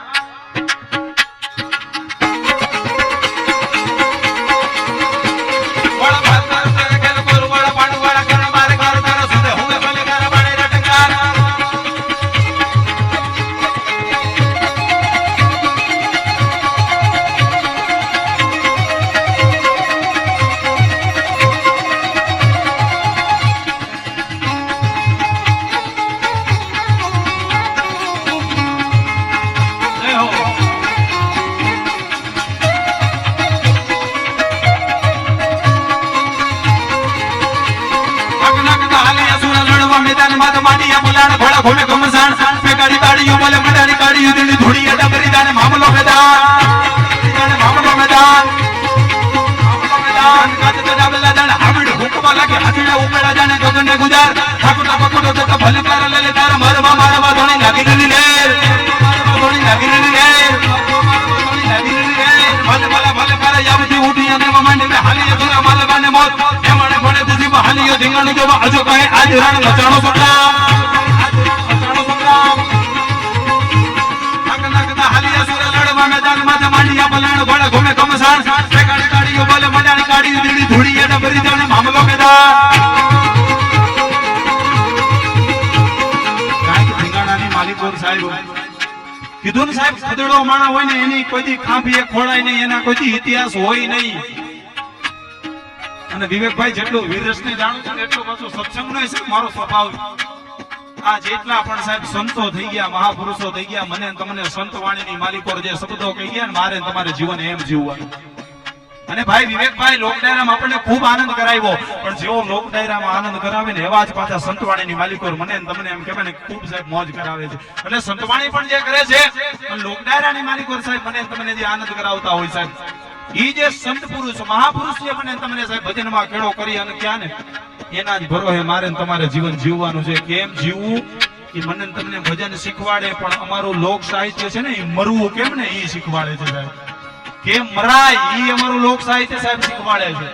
ઘોડે ઘમસાણ पे गाड़ी गाड़ियों वाले मडानी गाड़ियों दिल्ली धुड़ी अड्डा करी जाने मामलों में दान काते तो जाबला जाने हाबिड हुकमा लागे हथिड़ा उपेड़ा जाने गगने गुजार ठाकुर का पकड़ो तो भले कर ले तार मरवा मारवा धोनी लागी लेर भले भले कर यावती उठी ने मांडे में हाली दूरा मालवाने मौत एमणे बड़े तुझी हालियो धिंगाणो जो अजो कहे आज रण नचाणो सुटा घूमे घमसान पे गाड़ी गाड़ियों वाले मडानी गाड़ियों दिल्ली धुड़ी अड्डा भरी जाने मामलों में ધીંગાણાની માલિકો સાહેબ કીધું ને સાહેબ ખદડો માણા હોય ને એની કોઈ ખાંભીએ ખોળાય નહીં, એના કોઈ ઇતિહાસ હોય નહીં. અને વિવેકભાઈ જેટલું વીરરસને જાણું છું એટલું પાછું સત્સંગનો છે મારો સ્વભાવ. આ જેટલા પણ સાહેબ સંતો થઈ ગયા, મહાપુરુષો થઈ ગયા, મને તમને સંત વાણીની માલિકો જે શબ્દો કહી ગયા ને મારે તમારે જીવન એમ જીવવાનું. અને ભાઈ વિવેકભાઈ લોક ડાયરામાં આપણને ખૂબ આનંદ કરાવ્યો, પણ જેવો લોક ડાયરામાં આનંદ કરાવે ને એવા જ પાછા સંતવાણીની માલિકો મને તમને એમ કહેવાય ને ખૂબ સાહેબ મોજ કરાવે છે. એટલે સંતવાણી પણ જે કરે છે અને લોક ડાયરાની માલિકો સાહેબ મને તમને જે આનંદ કરાવતા હોય સાહેબ, ઈ જે સંત પુરુષ મહાપુરુષ જે મને તમને સાહેબ ભજનમાં કેળો કરી અને ક્યાં ને એના જ ભરોસે મારે તમારે જીવન જીવવાનું છે. કેમ જીવવું એ મને તમને ભજન શીખવાડે, પણ અમારું લોક સાહિત્ય છે ને એ મરવું કેમ ને એ શીખવાડે છે સાહેબ. કેમ મરાય એ અમારું લોક સાહિત્ય સાહેબ શીખવાડે છે.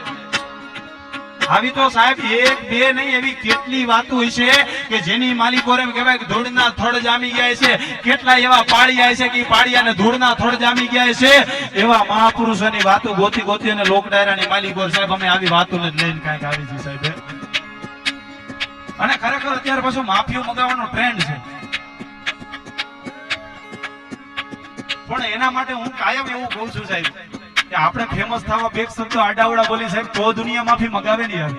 આવી તો સાહેબ એક બે નહીં એવી કેટલી વાતો છે કે જેની માલિકો એમ કહેવાય કે ધૂળના થડ જામી ગયા છે. કેટલા એવા પાળિયા છે કે પાળિયાને ધૂળના થડ જામી ગયા છે. એવા મહાપુરુષોની વાતો ગોતી ગોતી અને લોક ડાયરાની માલિકો સાહેબ અમે આવી વાતોને લઈને કાંઈક આવી છે સાહેબ. અને ખરેખર અત્યારે પાછું માફીઓ મગાવવાનો ટ્રેન્ડ છે, પણ એના માટે હું કાયમ એવું કહું છું સાહેબ કે આપણે ફેમસ થવા બે શબ્દો આડાવડા બોલી સાહેબ તો દુનિયા માફી મગાવે નહીં યાર.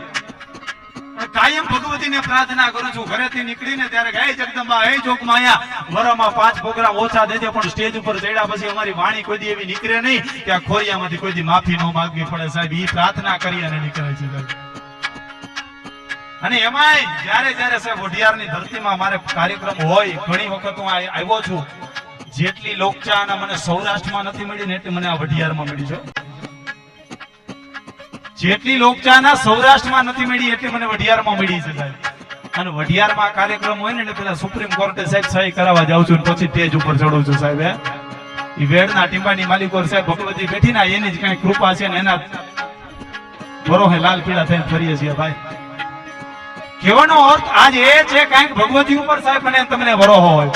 કાયમ ભગવતીને પ્રાર્થના કરું છું ઘરેથી નીકળીને ત્યારે હે જગદંબા હે જોગમાં અહીંયા વરામાં 5 પ્રોગ્રામ ઓછા દેજે, પણ સ્ટેજ ઉપર ચડ્યા પછી અમારી વાણી કોઈ દી એવી નીકળે નહીં કે આ ખોરિયામાંથી કોઈ દી માફી ન માંગવી પડે સાહેબ. એ પ્રાર્થના કરી અને નીકળે છે સાહેબ. અને એમાંય જ્યારે જ્યારે સાહેબ વઢિયારની ધરતીમાં મારે કાર્યક્રમ હોય, ઘણી વખત હું આવ્યો છું, જેટલી લોકચાહના મને સૌરાષ્ટ્રમાં નથી મળી ને એટલી મને આ વઢિયારમાં મળી છે. જેટલી લોકચાહના સૌરાષ્ટ્રમાં નથી મળી એટલી મને વઢિયારમાં મળી છે સાહેબ. અને વઢિયારમાં કાર્યક્રમ હોય ને એટલે પેલા સુપ્રીમ કોર્ટે સાહેબ સહી કરાવવા જાઉં છું, પછી સ્ટેજ ઉપર ચડું છું સાહેબ. એ વેડના ટીંબાની માલિકો સાહેબ ભગવતી બેઠી ના એની જ કઈ કૃપા છે ને એના ભરોહે લાલ પીળા થઈને ફરીએ છીએ ભાઈ. કહેવાનો અર્થ આજ એ છે કઈક ભગવતી ઉપર સાહેબ મને તમને ભરોહો હોય,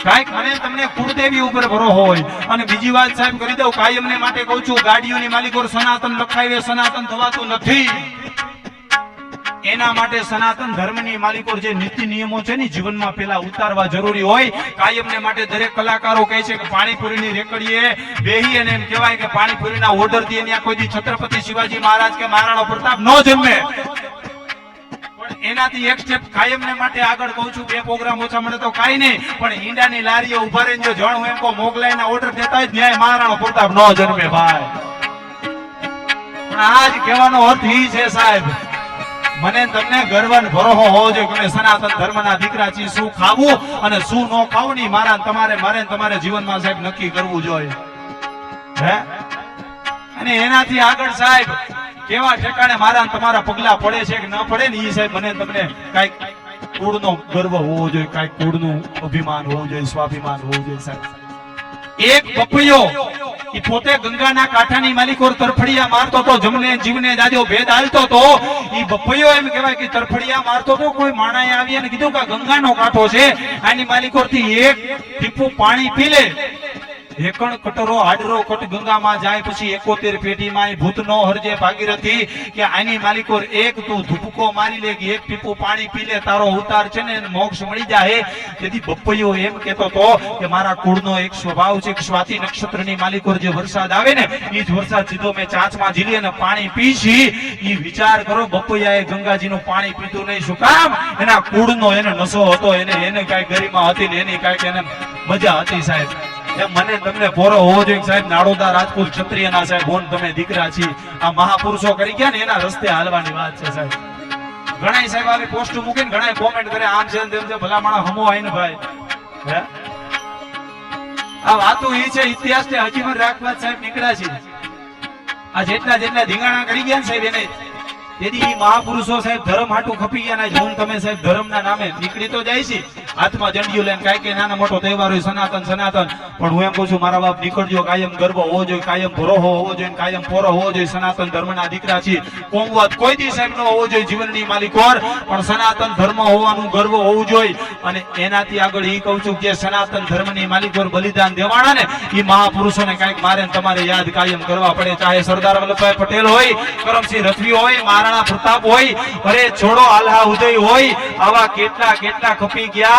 કઈક મને તમને કુળદેવી ઉપર ભરોહો હોય. અને બીજી વાત સાહેબ કરી દઉં, કાયમને માટે કહું છું ગાડીઓની માલિકો સનાતન લખાવે, સનાતન થવાતું નથી. એના માટે સનાતન ધર્મની માલિકો જે નીતિ નિયમો છે ને જીવનમાં પેલા ઉતારવા જરૂરી હોય. કાયમને માટે દરેક કલાકારો કહે છે કે પાણીપુરીની રેકડીએ બેહી અને એમ કહેવાય કે પાણીપુરીના ઓર્ડર થી ત્યાં કોઈ દી છત્રપતિ શિવાજી મહારાજ કે મહારાણા પ્રતાપ ન જન્મે. પણ એનાથી એક સ્ટેપ કાયમને માટે આગળ કહું છું, 2 પ્રોગ્રામ ઓછા મળે તો કાઈ નહીં, પણ ઈંડાની લારીએ ઉભા રહીને જો જણ એમ કો મોગલાઈના ઓર્ડર દેતા હોય ન્યાય મહારાણા પ્રતાપ ન જન્મે ભાઈ. પણ આજ કહેવાનો અર્થ ઈ છે સાહેબ, મને તમને ગર્વ અને ભરોસો હોવો જોઈએ કે સનાતન ધર્મના દીકરા છીએ. શું ખાવું અને શું ન ખાવું ની મારે તમારે જીવનમાં સાહેબ નક્કી કરવું જોઈએ. હે અને એનાથી આગળ સાહેબ કેવા ઠેકાણે મારા તમારા પગલા પડે છે કે ન પડે ને ઈ સાહેબ મને તમને કાઈક કુળનો ગર્વ હોવો જોઈએ, કાઈક કુળનું અભિમાન હોવું જોઈએ, સ્વાભિમાન હોવું જોઈએ સાહેબ. એક બપૈયો ઈ પોતે ગંગાના કાંઠાની માલિકો તરફડિયા મારતો તો, જમને જીવને જાજો ભેદ હાલતો તો. ઈ બપૈયો એમ કહેવાય કે તરફડિયા મારતો તો. કોઈ માણાએ આવી અને કીધું કે ગંગાનો કાંઠો છે, આની માલિકો થી એક ટીપું પાણી પી લે. એકણ કટરો હાડરો કટ ગંગામાં જાય પછી 71 પેટીમાં ભૂતનો હરજે ભાગીરથી કે આની માલિકો એક તું ધુપકો મારી લે કે એક ટીપું પાણી પી લે, તારો ઉતાર છે ને મોક્ષ મળી જાય. તેથી બપૈયો એમ કહેતો તો કે મારા કુળનો એક સ્વભાવ છે કે સ્વાતિ નક્ષત્રની માલિકો જે વરસાદ આવે ને એ જ વરસાદ સીધો મેં ચાંચમાં ઝીલી અને પાણી પીશી. ઈ વિચાર કરો, બપૈયાએ ગંગાજીનું પાણી પીતું નહીં. શું કામ? એના કુળનો એને નશો હતો, એને કઈ ગરિમા હતી ને એની કઈક એને મજા હતી સાહેબ. મને તમને પોરો હોવો જોઈએ સાહેબ. નાડોદા રાજપૂત ક્ષત્રિયના સાહેબ બોન તમે દીકરા છીએ. આ મહાપુરુષો કરી ગયા ને એના રસ્તે હાલવાની વાત છે સાહેબ. ઘણા સાહેબ આવી પોસ્ટ મૂકીને ઘણા કોમેન્ટ કરે આમ છે તેમ છે, ભલા માણસ હમો આઈને ભાઈ. હે આ વાતો ઈ છે ઇતિહાસ ને હજી પણ રાખવા સાહેબ નીકળ્યા છે. આ જેટલા ધીંગાણા કરી ગયા ને સાહેબ એને તેથી મહાપુરુષો સાહેબ ધર્મ હાટું ખપી ગયા. હું તમે સાહેબ ધર્મના નામે નીકળી તો જાય છે હાથમાં જંડિયું લઈને, કાંઈ કે નાના મોટો તહેવાર હોય સનાતન. પણ હું એમ કહું છું મારા બાપ નીકળજો, કાયમ ગર્વ હોવો જોઈએ, કાયમ ભરોસો હોવો જોઈએ, કાયમ પોરો હોવો જોઈએ. સનાતન ધર્મના દીકરા છીએ. કોમવાદ કોઈ દી સાહેબ ન હોવો જોઈએ જીવનની માલિકોર, પણ સનાતન ધર્મ હોવાનું ગર્વ હોવું જોઈએ. અને એનાથી આગળ ઈ કહું છું કે સનાતન ધર્મની માલિકોર બલિદાન દેવાના ને ઈ મહાપુરુષોને કાંઈક મારે તમારે યાદ કાયમ કરવા પડે. ચાહે સરદાર વલ્લભભાઈ પટેલ હોય, કરમસિંહ રથવી હોય, મહારાણા પ્રતાપ હોય, અરે છોડો આલ્હા ઉદય હોય, આવા કેટલા ખપી ગયા.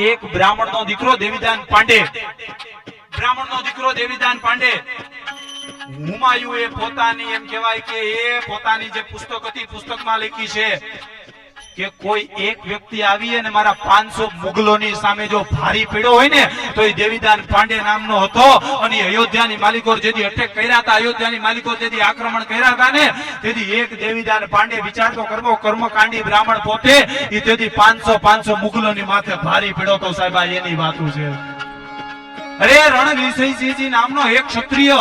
એક બ્રાહ્મણનો દીકરો દેવીદાન પાંડે, હુમાયુએ પોતાની એમ કહેવાય કે એ પોતાની જે પુસ્તક હતી પુસ્તકમાં લખી છે કે કોઈ એક વ્યક્તિ આવી અને મારા 500 મુગલોની સામે જો ભારી પડ્યો હોય ને તો એ દેવીદાન પાંડે નામનો હતો. અને અયોધ્યાની માલિકો જેથી અટેક કર્યા હતા, અયોધ્યાની માલિકો જેથી આક્રમણ કર્યા હતા ને તેથી એક દેવીદાન પાંડે વિચાર તો કર્મકાંડી બ્રાહ્મણ પોતે એ તેથી 500 મુગલોની માથે ભારી પડ્યો તો સાહેબ. આ એની વાતો છે. અરે રણવિષયસિંહજી નામનો એક ક્ષત્રિય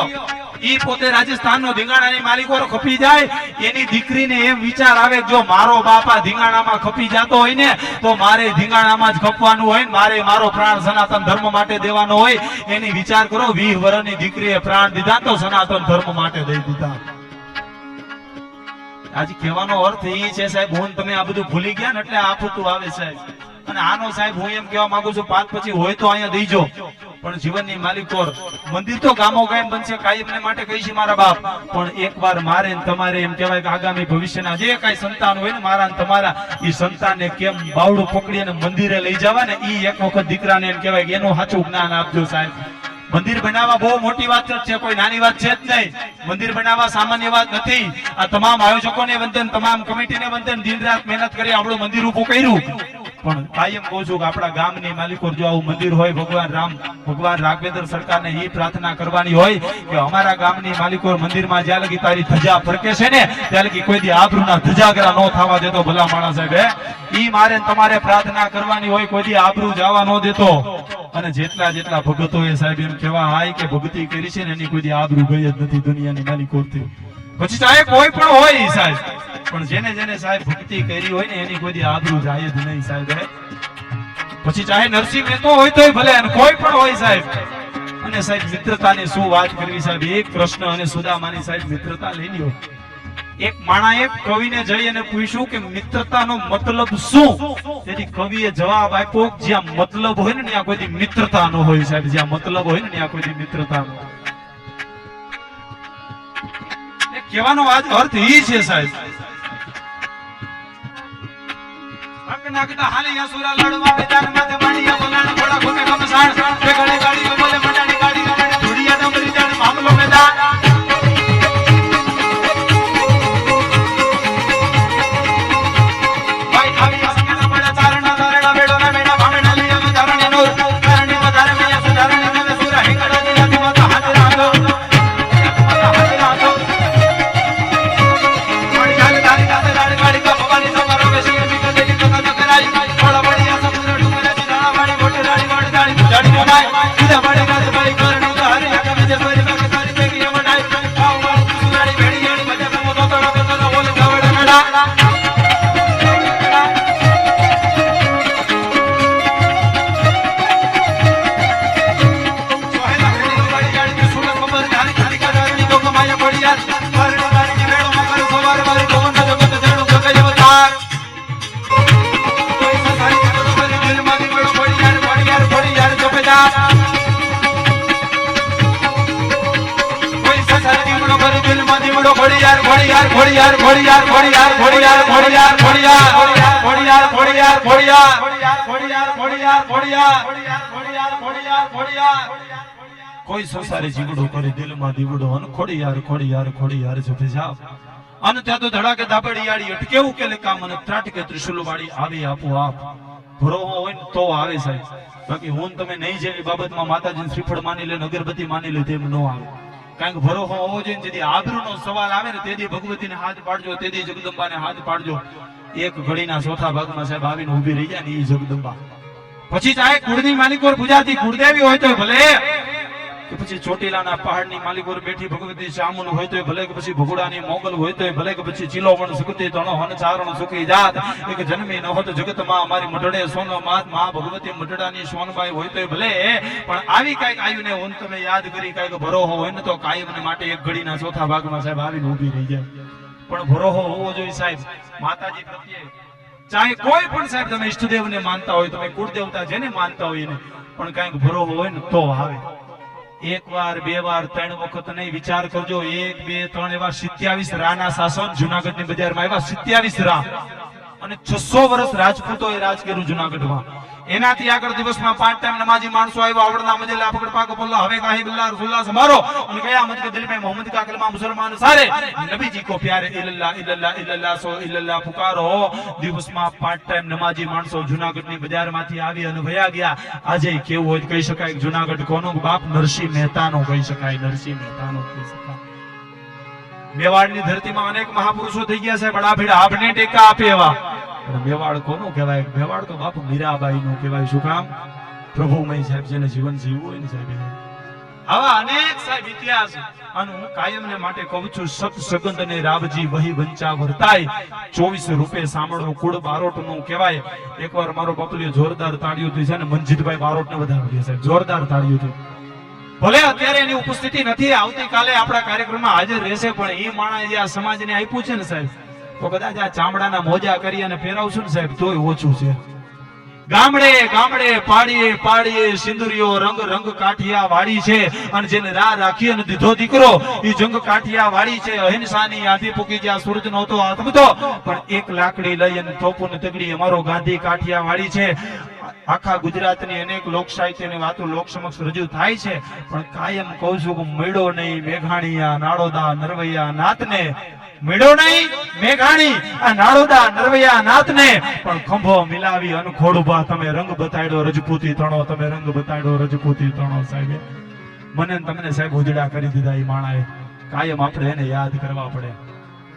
ઈ પોતે રાજસ્થાનનો ધીંગાણાની માલિકો ખપી જાય. એની દીકરીને એમ વિચાર આવે જો મારો બાપા ધીંગાણામાં ખપી જતો હોય ને તો મારે ધીંગાણામાં જ ખપવાનું હોય ને મારે મારો પ્રાણ સનાતન ધર્મ માટે દેવાનો હોય. એની વિચાર કરો, 20 વર્ષની દીકરીએ પ્રાણ દીધા તો સનાતન ધર્મ માટે દઈ દીધા. આજે કહેવાનો અર્થ એ છે સાહેબ, હું તમે આ બધું ભૂલી ગયા ને એટલે આફતું આવે સાહેબ. અને આનો સાહેબ હું એમ કહેવા માંગુ છું, 5 પછી હોય તો અહીંયા દઈજો, પણ જીવનની માલિકોર મંદિર તો ગામો ગામ બનશે કાયમને માટે કહી છે મારા બાપ. પણ એકવાર મારે ને તમારે એમ કહેવાય કે આગામી ભવિષ્યના જે કાંઈ સંતાન હોય ને મારા ને તમારા એ સંતાનને કેમ બાવડું પકડી અને મંદિરે લઈ જવા ને એ એક વખત દીકરાને એમ કહેવાય કે એનું સાચું જ્ઞાન આપજો સાહેબ. મંદિર બનાવવા બહુ મોટી વાત છે, કોઈ નાની વાત છે જ નહીં. મંદિર બનાવવા સામાન્ય વાત નથી. આ તમામ આયોજકોને વંદન, તમામ કમિટીને વંદન, દિન રાત મહેનત કરી આપણું મંદિર ઊભું કર્યું. પણ કાયમ કહું છું કે આપણા ગામની માલિકો જો આવું મંદિર હોય, ભગવાન રાઘવેન્દ્ર સરકારને એ પ્રાર્થના કરવાની હોય કે અમારા ગામની માલિકો મંદિરમાં જ્યાં લગી તારી ધજા ફરકે છે ને ત્યાં લગી કોઈ દી આબરૂના ધજાગરા ન થવા દેતો ભલા માણસ સાહેબ. ઈ મારે તમારે પ્રાર્થના કરવાની હોય, કોઈ દી આબરૂ જવા ન દેતો. અને જેટલા ભગતો એ સાહેબ એમ કહેવા હાય કે ભક્તિ કરી છે ને એની કોઈ દી આબરૂ ગઈ જ નથી દુનિયાની માલિકોથી. પછી ચાહે કોઈ પણ હોય સાહેબ, પણ જેને સાહેબ ભક્તિ કરી હોય ને એની કોઈ દી આબરૂ જાય જ નહીં સાહેબ. પછી ચાહે નરસિંહ મહેતો હોય તોય ભલે, અને કોઈ પણ હોય સાહેબ. અને સાહેબ મિત્રતાની શું વાત કરવી સાહેબ. એક કૃષ્ણ અને સુદામાની સાહેબ મિત્રતા લઈ લ્યો. એક માણા એક કવિને જઈ અને પૂછ્યું કે મિત્રતાનો મતલબ શું? તેથી કવિએ જવાબ આપ્યો, જ્યાં મતલબ હોય ને ત્યાં કોઈ દી મિત્રતા ન હોય સાહેબ. જ્યાં મતલબ હોય ને ત્યાં કોઈ દી મિત્રતા ન. કહેવાનો અર્થ એ છે સાહેબ નાગના હાલિયા સુરા લડવા મેદાન માથે માંડિયા બોલાણ ઘોડા ઘૂમે કમસાણ બે ગળે ગાડી બોલે મંડાણી ગાડી ગાડી ધુડિયા ડમરી જાણ મામલો મેદાન ભાઈ આવી સંગના બડા ચારણા ધરણા બેડો ના મેડા ભામણા લીયા ધરણે નો ધરણે વધારે મેયા સુધારણે ને સુરા હેકડા દિલા માતા હાથ રાખો હાથ રાખો મળી ગાલ ગાડી ગાડી ગાડી કા ભવાની સમારો બેસી નીકળે નીકળે કરાઈ થોડા બડિયા સમુદ્ર ડુંગરે દિલાણા વાડી મોટી રાડી વાડી દાડી જાડી બનાય સીધા બડી ગાડી ભાઈ કરણી તો હરી આકા મેજે સોરી બાકી સારી બેગી મડાઈ આવ વાળી સુરાડી ભેડી જાડી મજા મો તો તોડા બોલે ગવડા નડા સોહેલા ભેડી વાડી જાડી કે સુલા ખબર ધારી ખાલી કા જાડી તો કમાયા બડિયા કરણી ગાડી ભેડો મકર સવાર વાળી ગોવન જગત જાણો જગે અવતાર કોઈ સસારી કડો કરી દિલ માં દીવડો બડી યાર જોપેદા કોઈ સસારી દીવડો કરી દિલ માં દીવડો બડી યાર કોઈ સસારી જીવડો કરી દિલ માં દીવડો અન ખોડી યાર જોપેદા અન ત્યાં તો ધડાકે દાબડી યાડી અટકેવું કે કામ અને ત્રાટકે ત્રિશુલ વાળી આવી આપો આપ ભરો હોય ને તો આવે સાહેબ બાકી હું તમે નહીં જેવી બાબતમાં માતાજીને શ્રીફળ માની લે અગરબત્તી માની લે તેમ ન આવે કારણ કે ભરો હોવો જોઈએ જેથી આબરૂનો સવાલ આવે ને તેથી ભગવતીને હાથ પાડજો તેથી જગદંબાને હાથ પાડજો એક ઘડીના ચોથા ભાગમાં સાહેબ આવીને ઊભી રહી જાય ને એ જગદંબા પછી ચાહે કુળની માલિકોર પૂજાતી કુળદેવી હોય તો ભલે કે પછી ચોટીલાના પહાડની માલિકોર બેઠી ભગવતી ચામુન હોય તો ભલે કે પછી ભગુડાની મોગલ હોય તો ભલે કે પછી ચિલોવણ સુકતી તણો હન ચારણ સુખી જાત એક જન્મી ન હોત જગતમાં અમારી મઢડે સોનો માત મા ભગવતી મઢડાની સોનબાઈ હોય તો ભલે પણ આવી કાઈક આયુને હું તમે યાદ કરી કાઈક ભરોહો હોય ને તો કાયમને માટે એક ઘડીના ચોથા ભાગમાં સાહેબ આવીને ઊભી રહી જાય પણ ભરોહો હોવો જોઈએ સાહેબ માતાજી પ્રત્યે ચાહે કોઈ પણ સાહેબ તમે ઈષ્ટદેવને માનતા હોય તમે કુળદેવતા જેને માનતા હોય એને પણ કાઈક ભરોહો હોય ને તો આવે એક વાર બે વાર ત્રણ વખત નહીં વિચાર કરજો 1 2 3 એવા 27 રાના શાસન જુનાગઢની બજારમાં એવા 27 રા અને 600 વર્ષ રાજપૂતોએ રાજ કર્યું જુનાગઢમાં એનાથી આગળ દિવસમાં 5 ટાઈમ નમાજી માણસો આવ્યા આવડના મજેલા પકડ પાક બોલા હવે કાહી બિલ્લા રસુલ્લાહ સમારો અને કયા મત કે દિલ में मोहम्मद का कलमा मुसलमान सारे नबी जी को प्यारे इल्लल्लाह इल्लल्लाह इल्लल्लाह सो इल्लल्लाह पुकारो દિવસમાં 5 ટાઈમ નમાજી માણસો જુનાગઢની બજારમાંથી આવી અને વયા ગયા આજે કેવું હોય કહી શકાય જુનાગઢ કોનો બાપ નરસિંહ મહેતાનો કહી શકાય નરસિંહ મહેતાનો કહી શકાય મેવાડની ધરતીમાં અનેક મહાપુરુષો થઈ ગયા છે બડા ભીડ આપને ટેકા આપે એવા મેવાડ કોનું કહેવાય મેવાડ તો બાપુ મીરાબાઈ નું કહેવાય શું કામ પ્રભુમય સાહેબ જેને જીવન જીવવું હોય ને સાહેબ આવા અનેક સાહેબ ઇતિહાસ અને હું કાયમને માટે કહું છું સત સગંદ અને રાવજી વહી વંચા વર્તાય 24 રૂપે સાંભળો કુળ બારોટ નું કહેવાય એકવાર મારો બપલિયો જોરદાર તાળીઓથી છે ને મનજીતભાઈ બારોટ ને વધાવ્યો સાહેબ જોરદાર તાળીઓથી ભલે અત્યારે એની ઉપસ્થિતિ નથી આવતીકાલે આપણા કાર્યક્રમમાં હાજર રહેશે પણ એ માણસ જે આ સમાજને આપ્યું છે ને સાહેબ તો કદાચ આ ચામડાના મોજા કરી અને ફેરવશું ને સાહેબ તોય ઓછું છે ગામડે ગામડે પાડીએ પાડીએ સિંદુરીઓ રંગ રંગ કાઠિયા વાળી છે અને જેને રાહ રાખી અને દીધો દીકરો એ જંગ કાઠિયા વાળી છે અહિંસાની આધી પૂકી જ્યાં સૂરજ નહોતો આથમતો પણ એક લાકડી લઈ અને તોપો ને તગડી અમારો ગાંધી કાઠિયા વાળી છે આખા ગુજરાતની અનેક લોક સાહિત્યની વાતો લોક સમક્ષ રજૂ થાય છે પણ કાયમ કહું છું કે મેળો નહીં મેઘાણીયા નાડોદા નરવૈયા નાથને મેળો નહીં મેઘાણી આ નાડોદા નરવૈયા નાથને પણ ખંભો મિલાવી અનખોડુભા તમે રંગ બતાડ્યો રજપૂતી તણો તમે રંગ બતાડ્યો રજપૂતી તણો સાહેબ મને તમને સાહેબ ઉજળા કરી દીધા એ માણાએ કાયમ આપણે એને યાદ કરવા પડે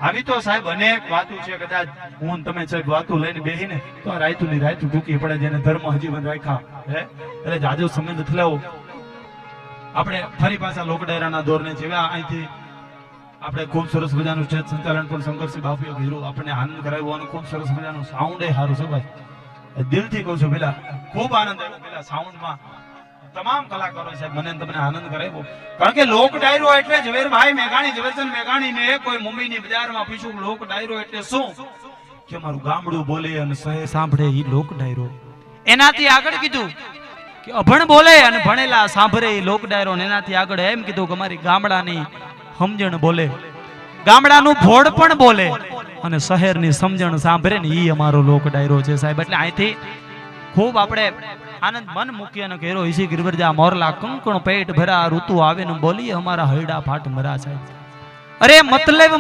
આવી તો સાહેબ અનેક વાતો છે કદાચ હું તમે સાહેબ વાતો લઈને બેહીને તો રાયતું ની રાયતું ટૂંકી પડે જેને ધર્મ હજીવન રાખ્યા હે એટલે જાજો સંબંધ થલાવો આપણે ફરી પાછા લોકડાયરાના દોરને જેવા અહીંથી આપણે ખૂબ સરસ મજાનું સ્ટેજ સંચાલન પણ શંકરસિંહ બાપુએ કર્યું આપણને આનંદ કરાવ્યો અને ખૂબ સરસ મજાનું સાઉન્ડ એ સારું છે ભાઈ દિલથી કહું છું પેલા ખૂબ આનંદ આવ્યો પેલા સાઉન્ડમાં તમામ કલાકારો સાહેબ મને તમને આનંદ કરાવ્યો કારણ કે લોક ડાયરો એટલે ઝવેરભાઈ મેઘાણી ઝવેરચંદ મેઘાણી ને કોઈ મુંબઈની બજારમાં પૂછ્યું લોક ડાયરો એટલે શું કે મારું ગામડું બોલે અને સહે સાંભળે ઈ લોક ડાયરો એનાથી આગળ કીધું કે અભણ બોલે અને ભણેલા સાંભળે ઈ લોક ડાયરો એનાથી આગળ એમ કીધું કે મારી ગામડાની સમજણ બોલે ગામડાનું ભોળ પણ બોલે અને શહેરની સમજણ સાંભળે ને ઈ અમારો લોક ડાયરો છે સાહેબ. એટલે અહીંથી ખૂબ આપણે આનંદ મન મૂકી અને ઘેરો ઈસી ગિરવરજા મોરલા કંકણ પેટ ભરા ઋતુ આવે ને બોલી અમારા હૈડા ફાટ મરા સાહેબ. અરે મતલબ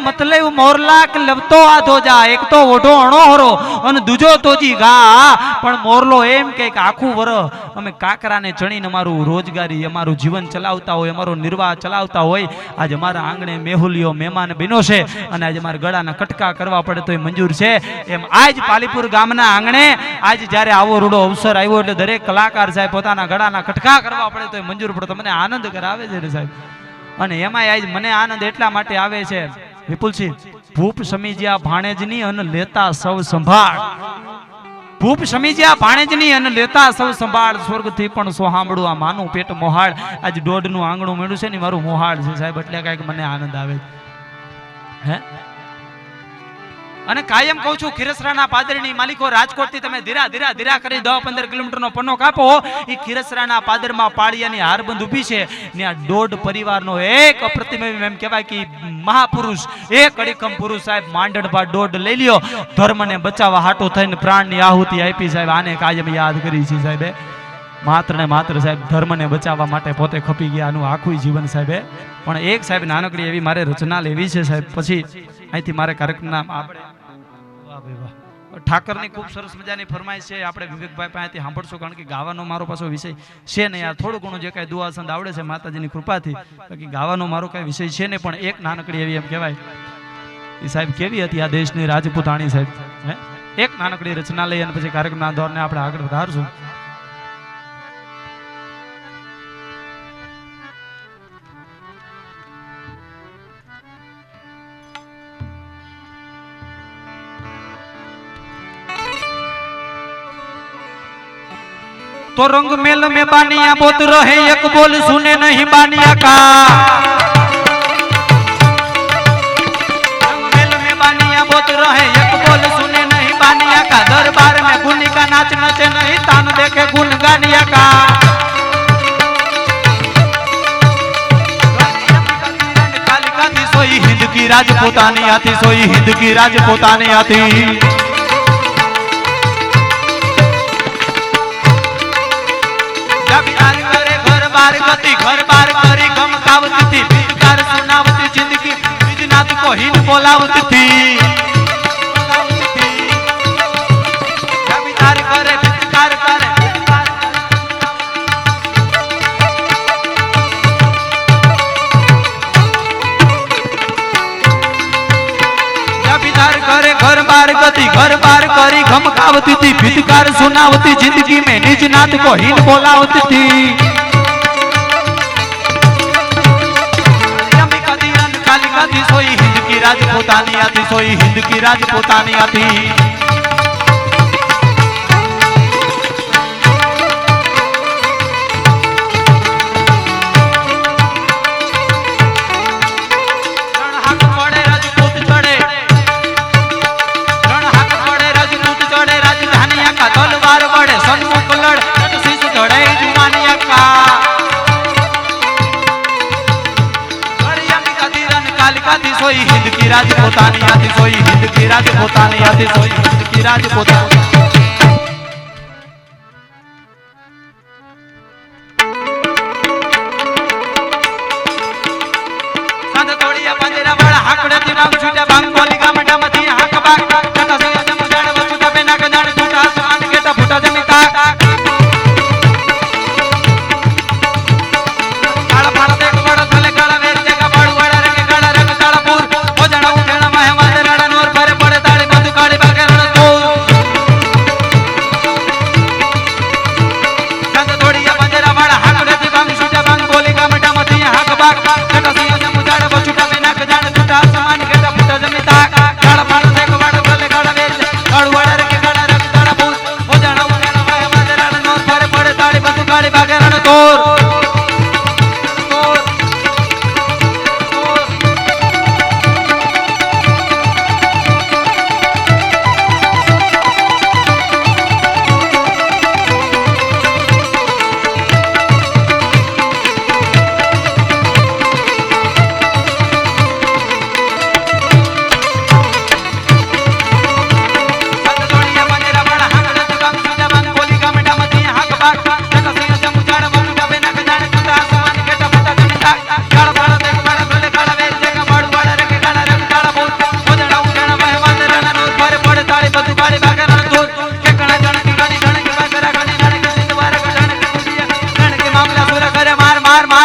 મોરલા કે લવતો આધો જા, એક તો ઓઢો અણોહરો અને દૂજો તોજી ગા. પણ મોરલો એમ કે આખું વર અમે કાકરાને ચણીને અમારું રોજગારી અમારું જીવન ચલાવતા હોય, અમારો નિર્વાહ ચલાવતા હોય. આજ અમારા આંગણે મેહુલિયો મહેમાન બન્યો છે અને આજ અમારા ગળાના કટકા કરવા પડે તો એ મંજૂર છે. એમ આજ પાલીપુર ગામના આંગણે આજ જ્યારે આવો રૂડો અવસર આવ્યો એટલે દરેક કલાકાર સાહેબ પોતાના ગળાના કટકા કરવા પડે તો એ મંજૂર પડે. તો મને આનંદ કરાવે છે સાહેબ. અને એમાં આજ મને આનંદ એટલા માટે આવે છે વિપુલસિંહ, ભૂપ સમીજ્યા ભાણેજની અને લેતા સૌ સંભાળ. ભૂપ સમીજ્યા ભાણેજની અને લેતા સૌ સંભાળ, સ્વર્ગથી પણ સોહામડું આ માનું પેટ મોહાળ. આજ દોઢનું આંગણું મેળ્યું છે ને મારું મોહાળ છે સાહેબ. એટલે કઈક મને આનંદ આવે હે. અને કાયમ કહું છું ખીરસરાના પાદરની માલિકો રાજકોટ થી તમે ધીરા ધીરા ધીરા કરી 10-15 કિલોમીટરનો પન્નો કાપો. એ ખીરસરાના પાદરમાં પાળિયાની હારબંધ ઊભી છે ને આ દોઢ પરિવારનો એક અપ્રતિમ એમ કહેવાય કે મહાપુરુષ, એક અડીખમ પુરુષ સાહેબ. માંડણભા દોઢ લઈ લ્યો, ધર્મને બચાવવા હાટો થઈને પ્રાણની આહુતિ આપી સાહેબ. આને કાયમ યાદ કરી છે સાહેબ. માત્ર ને માત્ર સાહેબ ધર્મને બચાવવા માટે પોતે ખપી ગયા આનું આખું જીવન સાહેબ. પણ એક સાહેબ નાનકડી એવી મારે રચના લેવી છે સાહેબ. પછી અહીંથી મારે કાર્યક્રમના આપણે ઠાકરની ખૂબ સરસ મજાની ફરમાઈશ છે. આપણે વિવેકભાઈ પાસેથી સાંભળશું કારણ કે ગાવાનો મારો પાછો વિષય છે ને યાર. થોડું ઘણું જે કાંઈ દુઆ સંત આવડે છે માતાજીની કૃપાથી, બાકી ગાવાનો મારો કાંઈ વિષય છે ને. પણ એક નાનકડી એવી એમ કહેવાય એ સાહેબ કેવી હતી આ દેશની રાજપૂતાણી સાહેબ. એક નાનકડી રચના લઈ અને પછી કાર્યક્રમના દોરને આપણે આગળ વધારશું. तो रंग मेल में बानिया बोत रहे एक बोल सुने नहीं बानिया का. रंग मेल में बानिया बोत रहे एक बोल सुने नहीं बानिया का. दरबार में गुनी का नाच नचे नहीं तान देखे गुन गानिया का. कालिका थी सोई हिंद की राजपूतानी आती, सोई हिंद की राजपूतानी आती. घर बार करी गम कावती थी, बिकार सुनावती जिंदगी बिजनाथ को हीन बोलावती थी. बिकार करे बिकार करे बिकार करे घर बार गति, घर बार करी गम कावती थी. बिकार सुनावती जिंदगी में निजनाथ को हीन बोलावती थी. सोई हिंद की राजपूतानी आती, सोई हिंद की राजपूतानी आती. रण हाथ पड़े राजपूत चढ़े, रण हाथ पड़े राजपूत चढ़े. राजधानिया का तलवार बढ़े सन्मुख लड़, शीश चढ़े जुमानिया का. कालिका थी सोई हिंद की राजपूतानी आती, सोई हिंद की राजपूतानी आती, सोई हिंद की राजपूतानी. संत तोड़िया पंजरा वाला हाकड़े थी बांग छूटा बांग बोली गामडा मथी हाक बाग कथा से जम जाण वसु तबे नाक जाण छूटा आसमान केटा फूटा जमीता. काला फाड़ा देख बड़ा थले काला वेर जगा बाड़ू वाड़ा रे काला रंग काला पूर हो जाना उठेना महवा रण नूर पर पड़े ताड़ी बंद काली बागे रण दूर.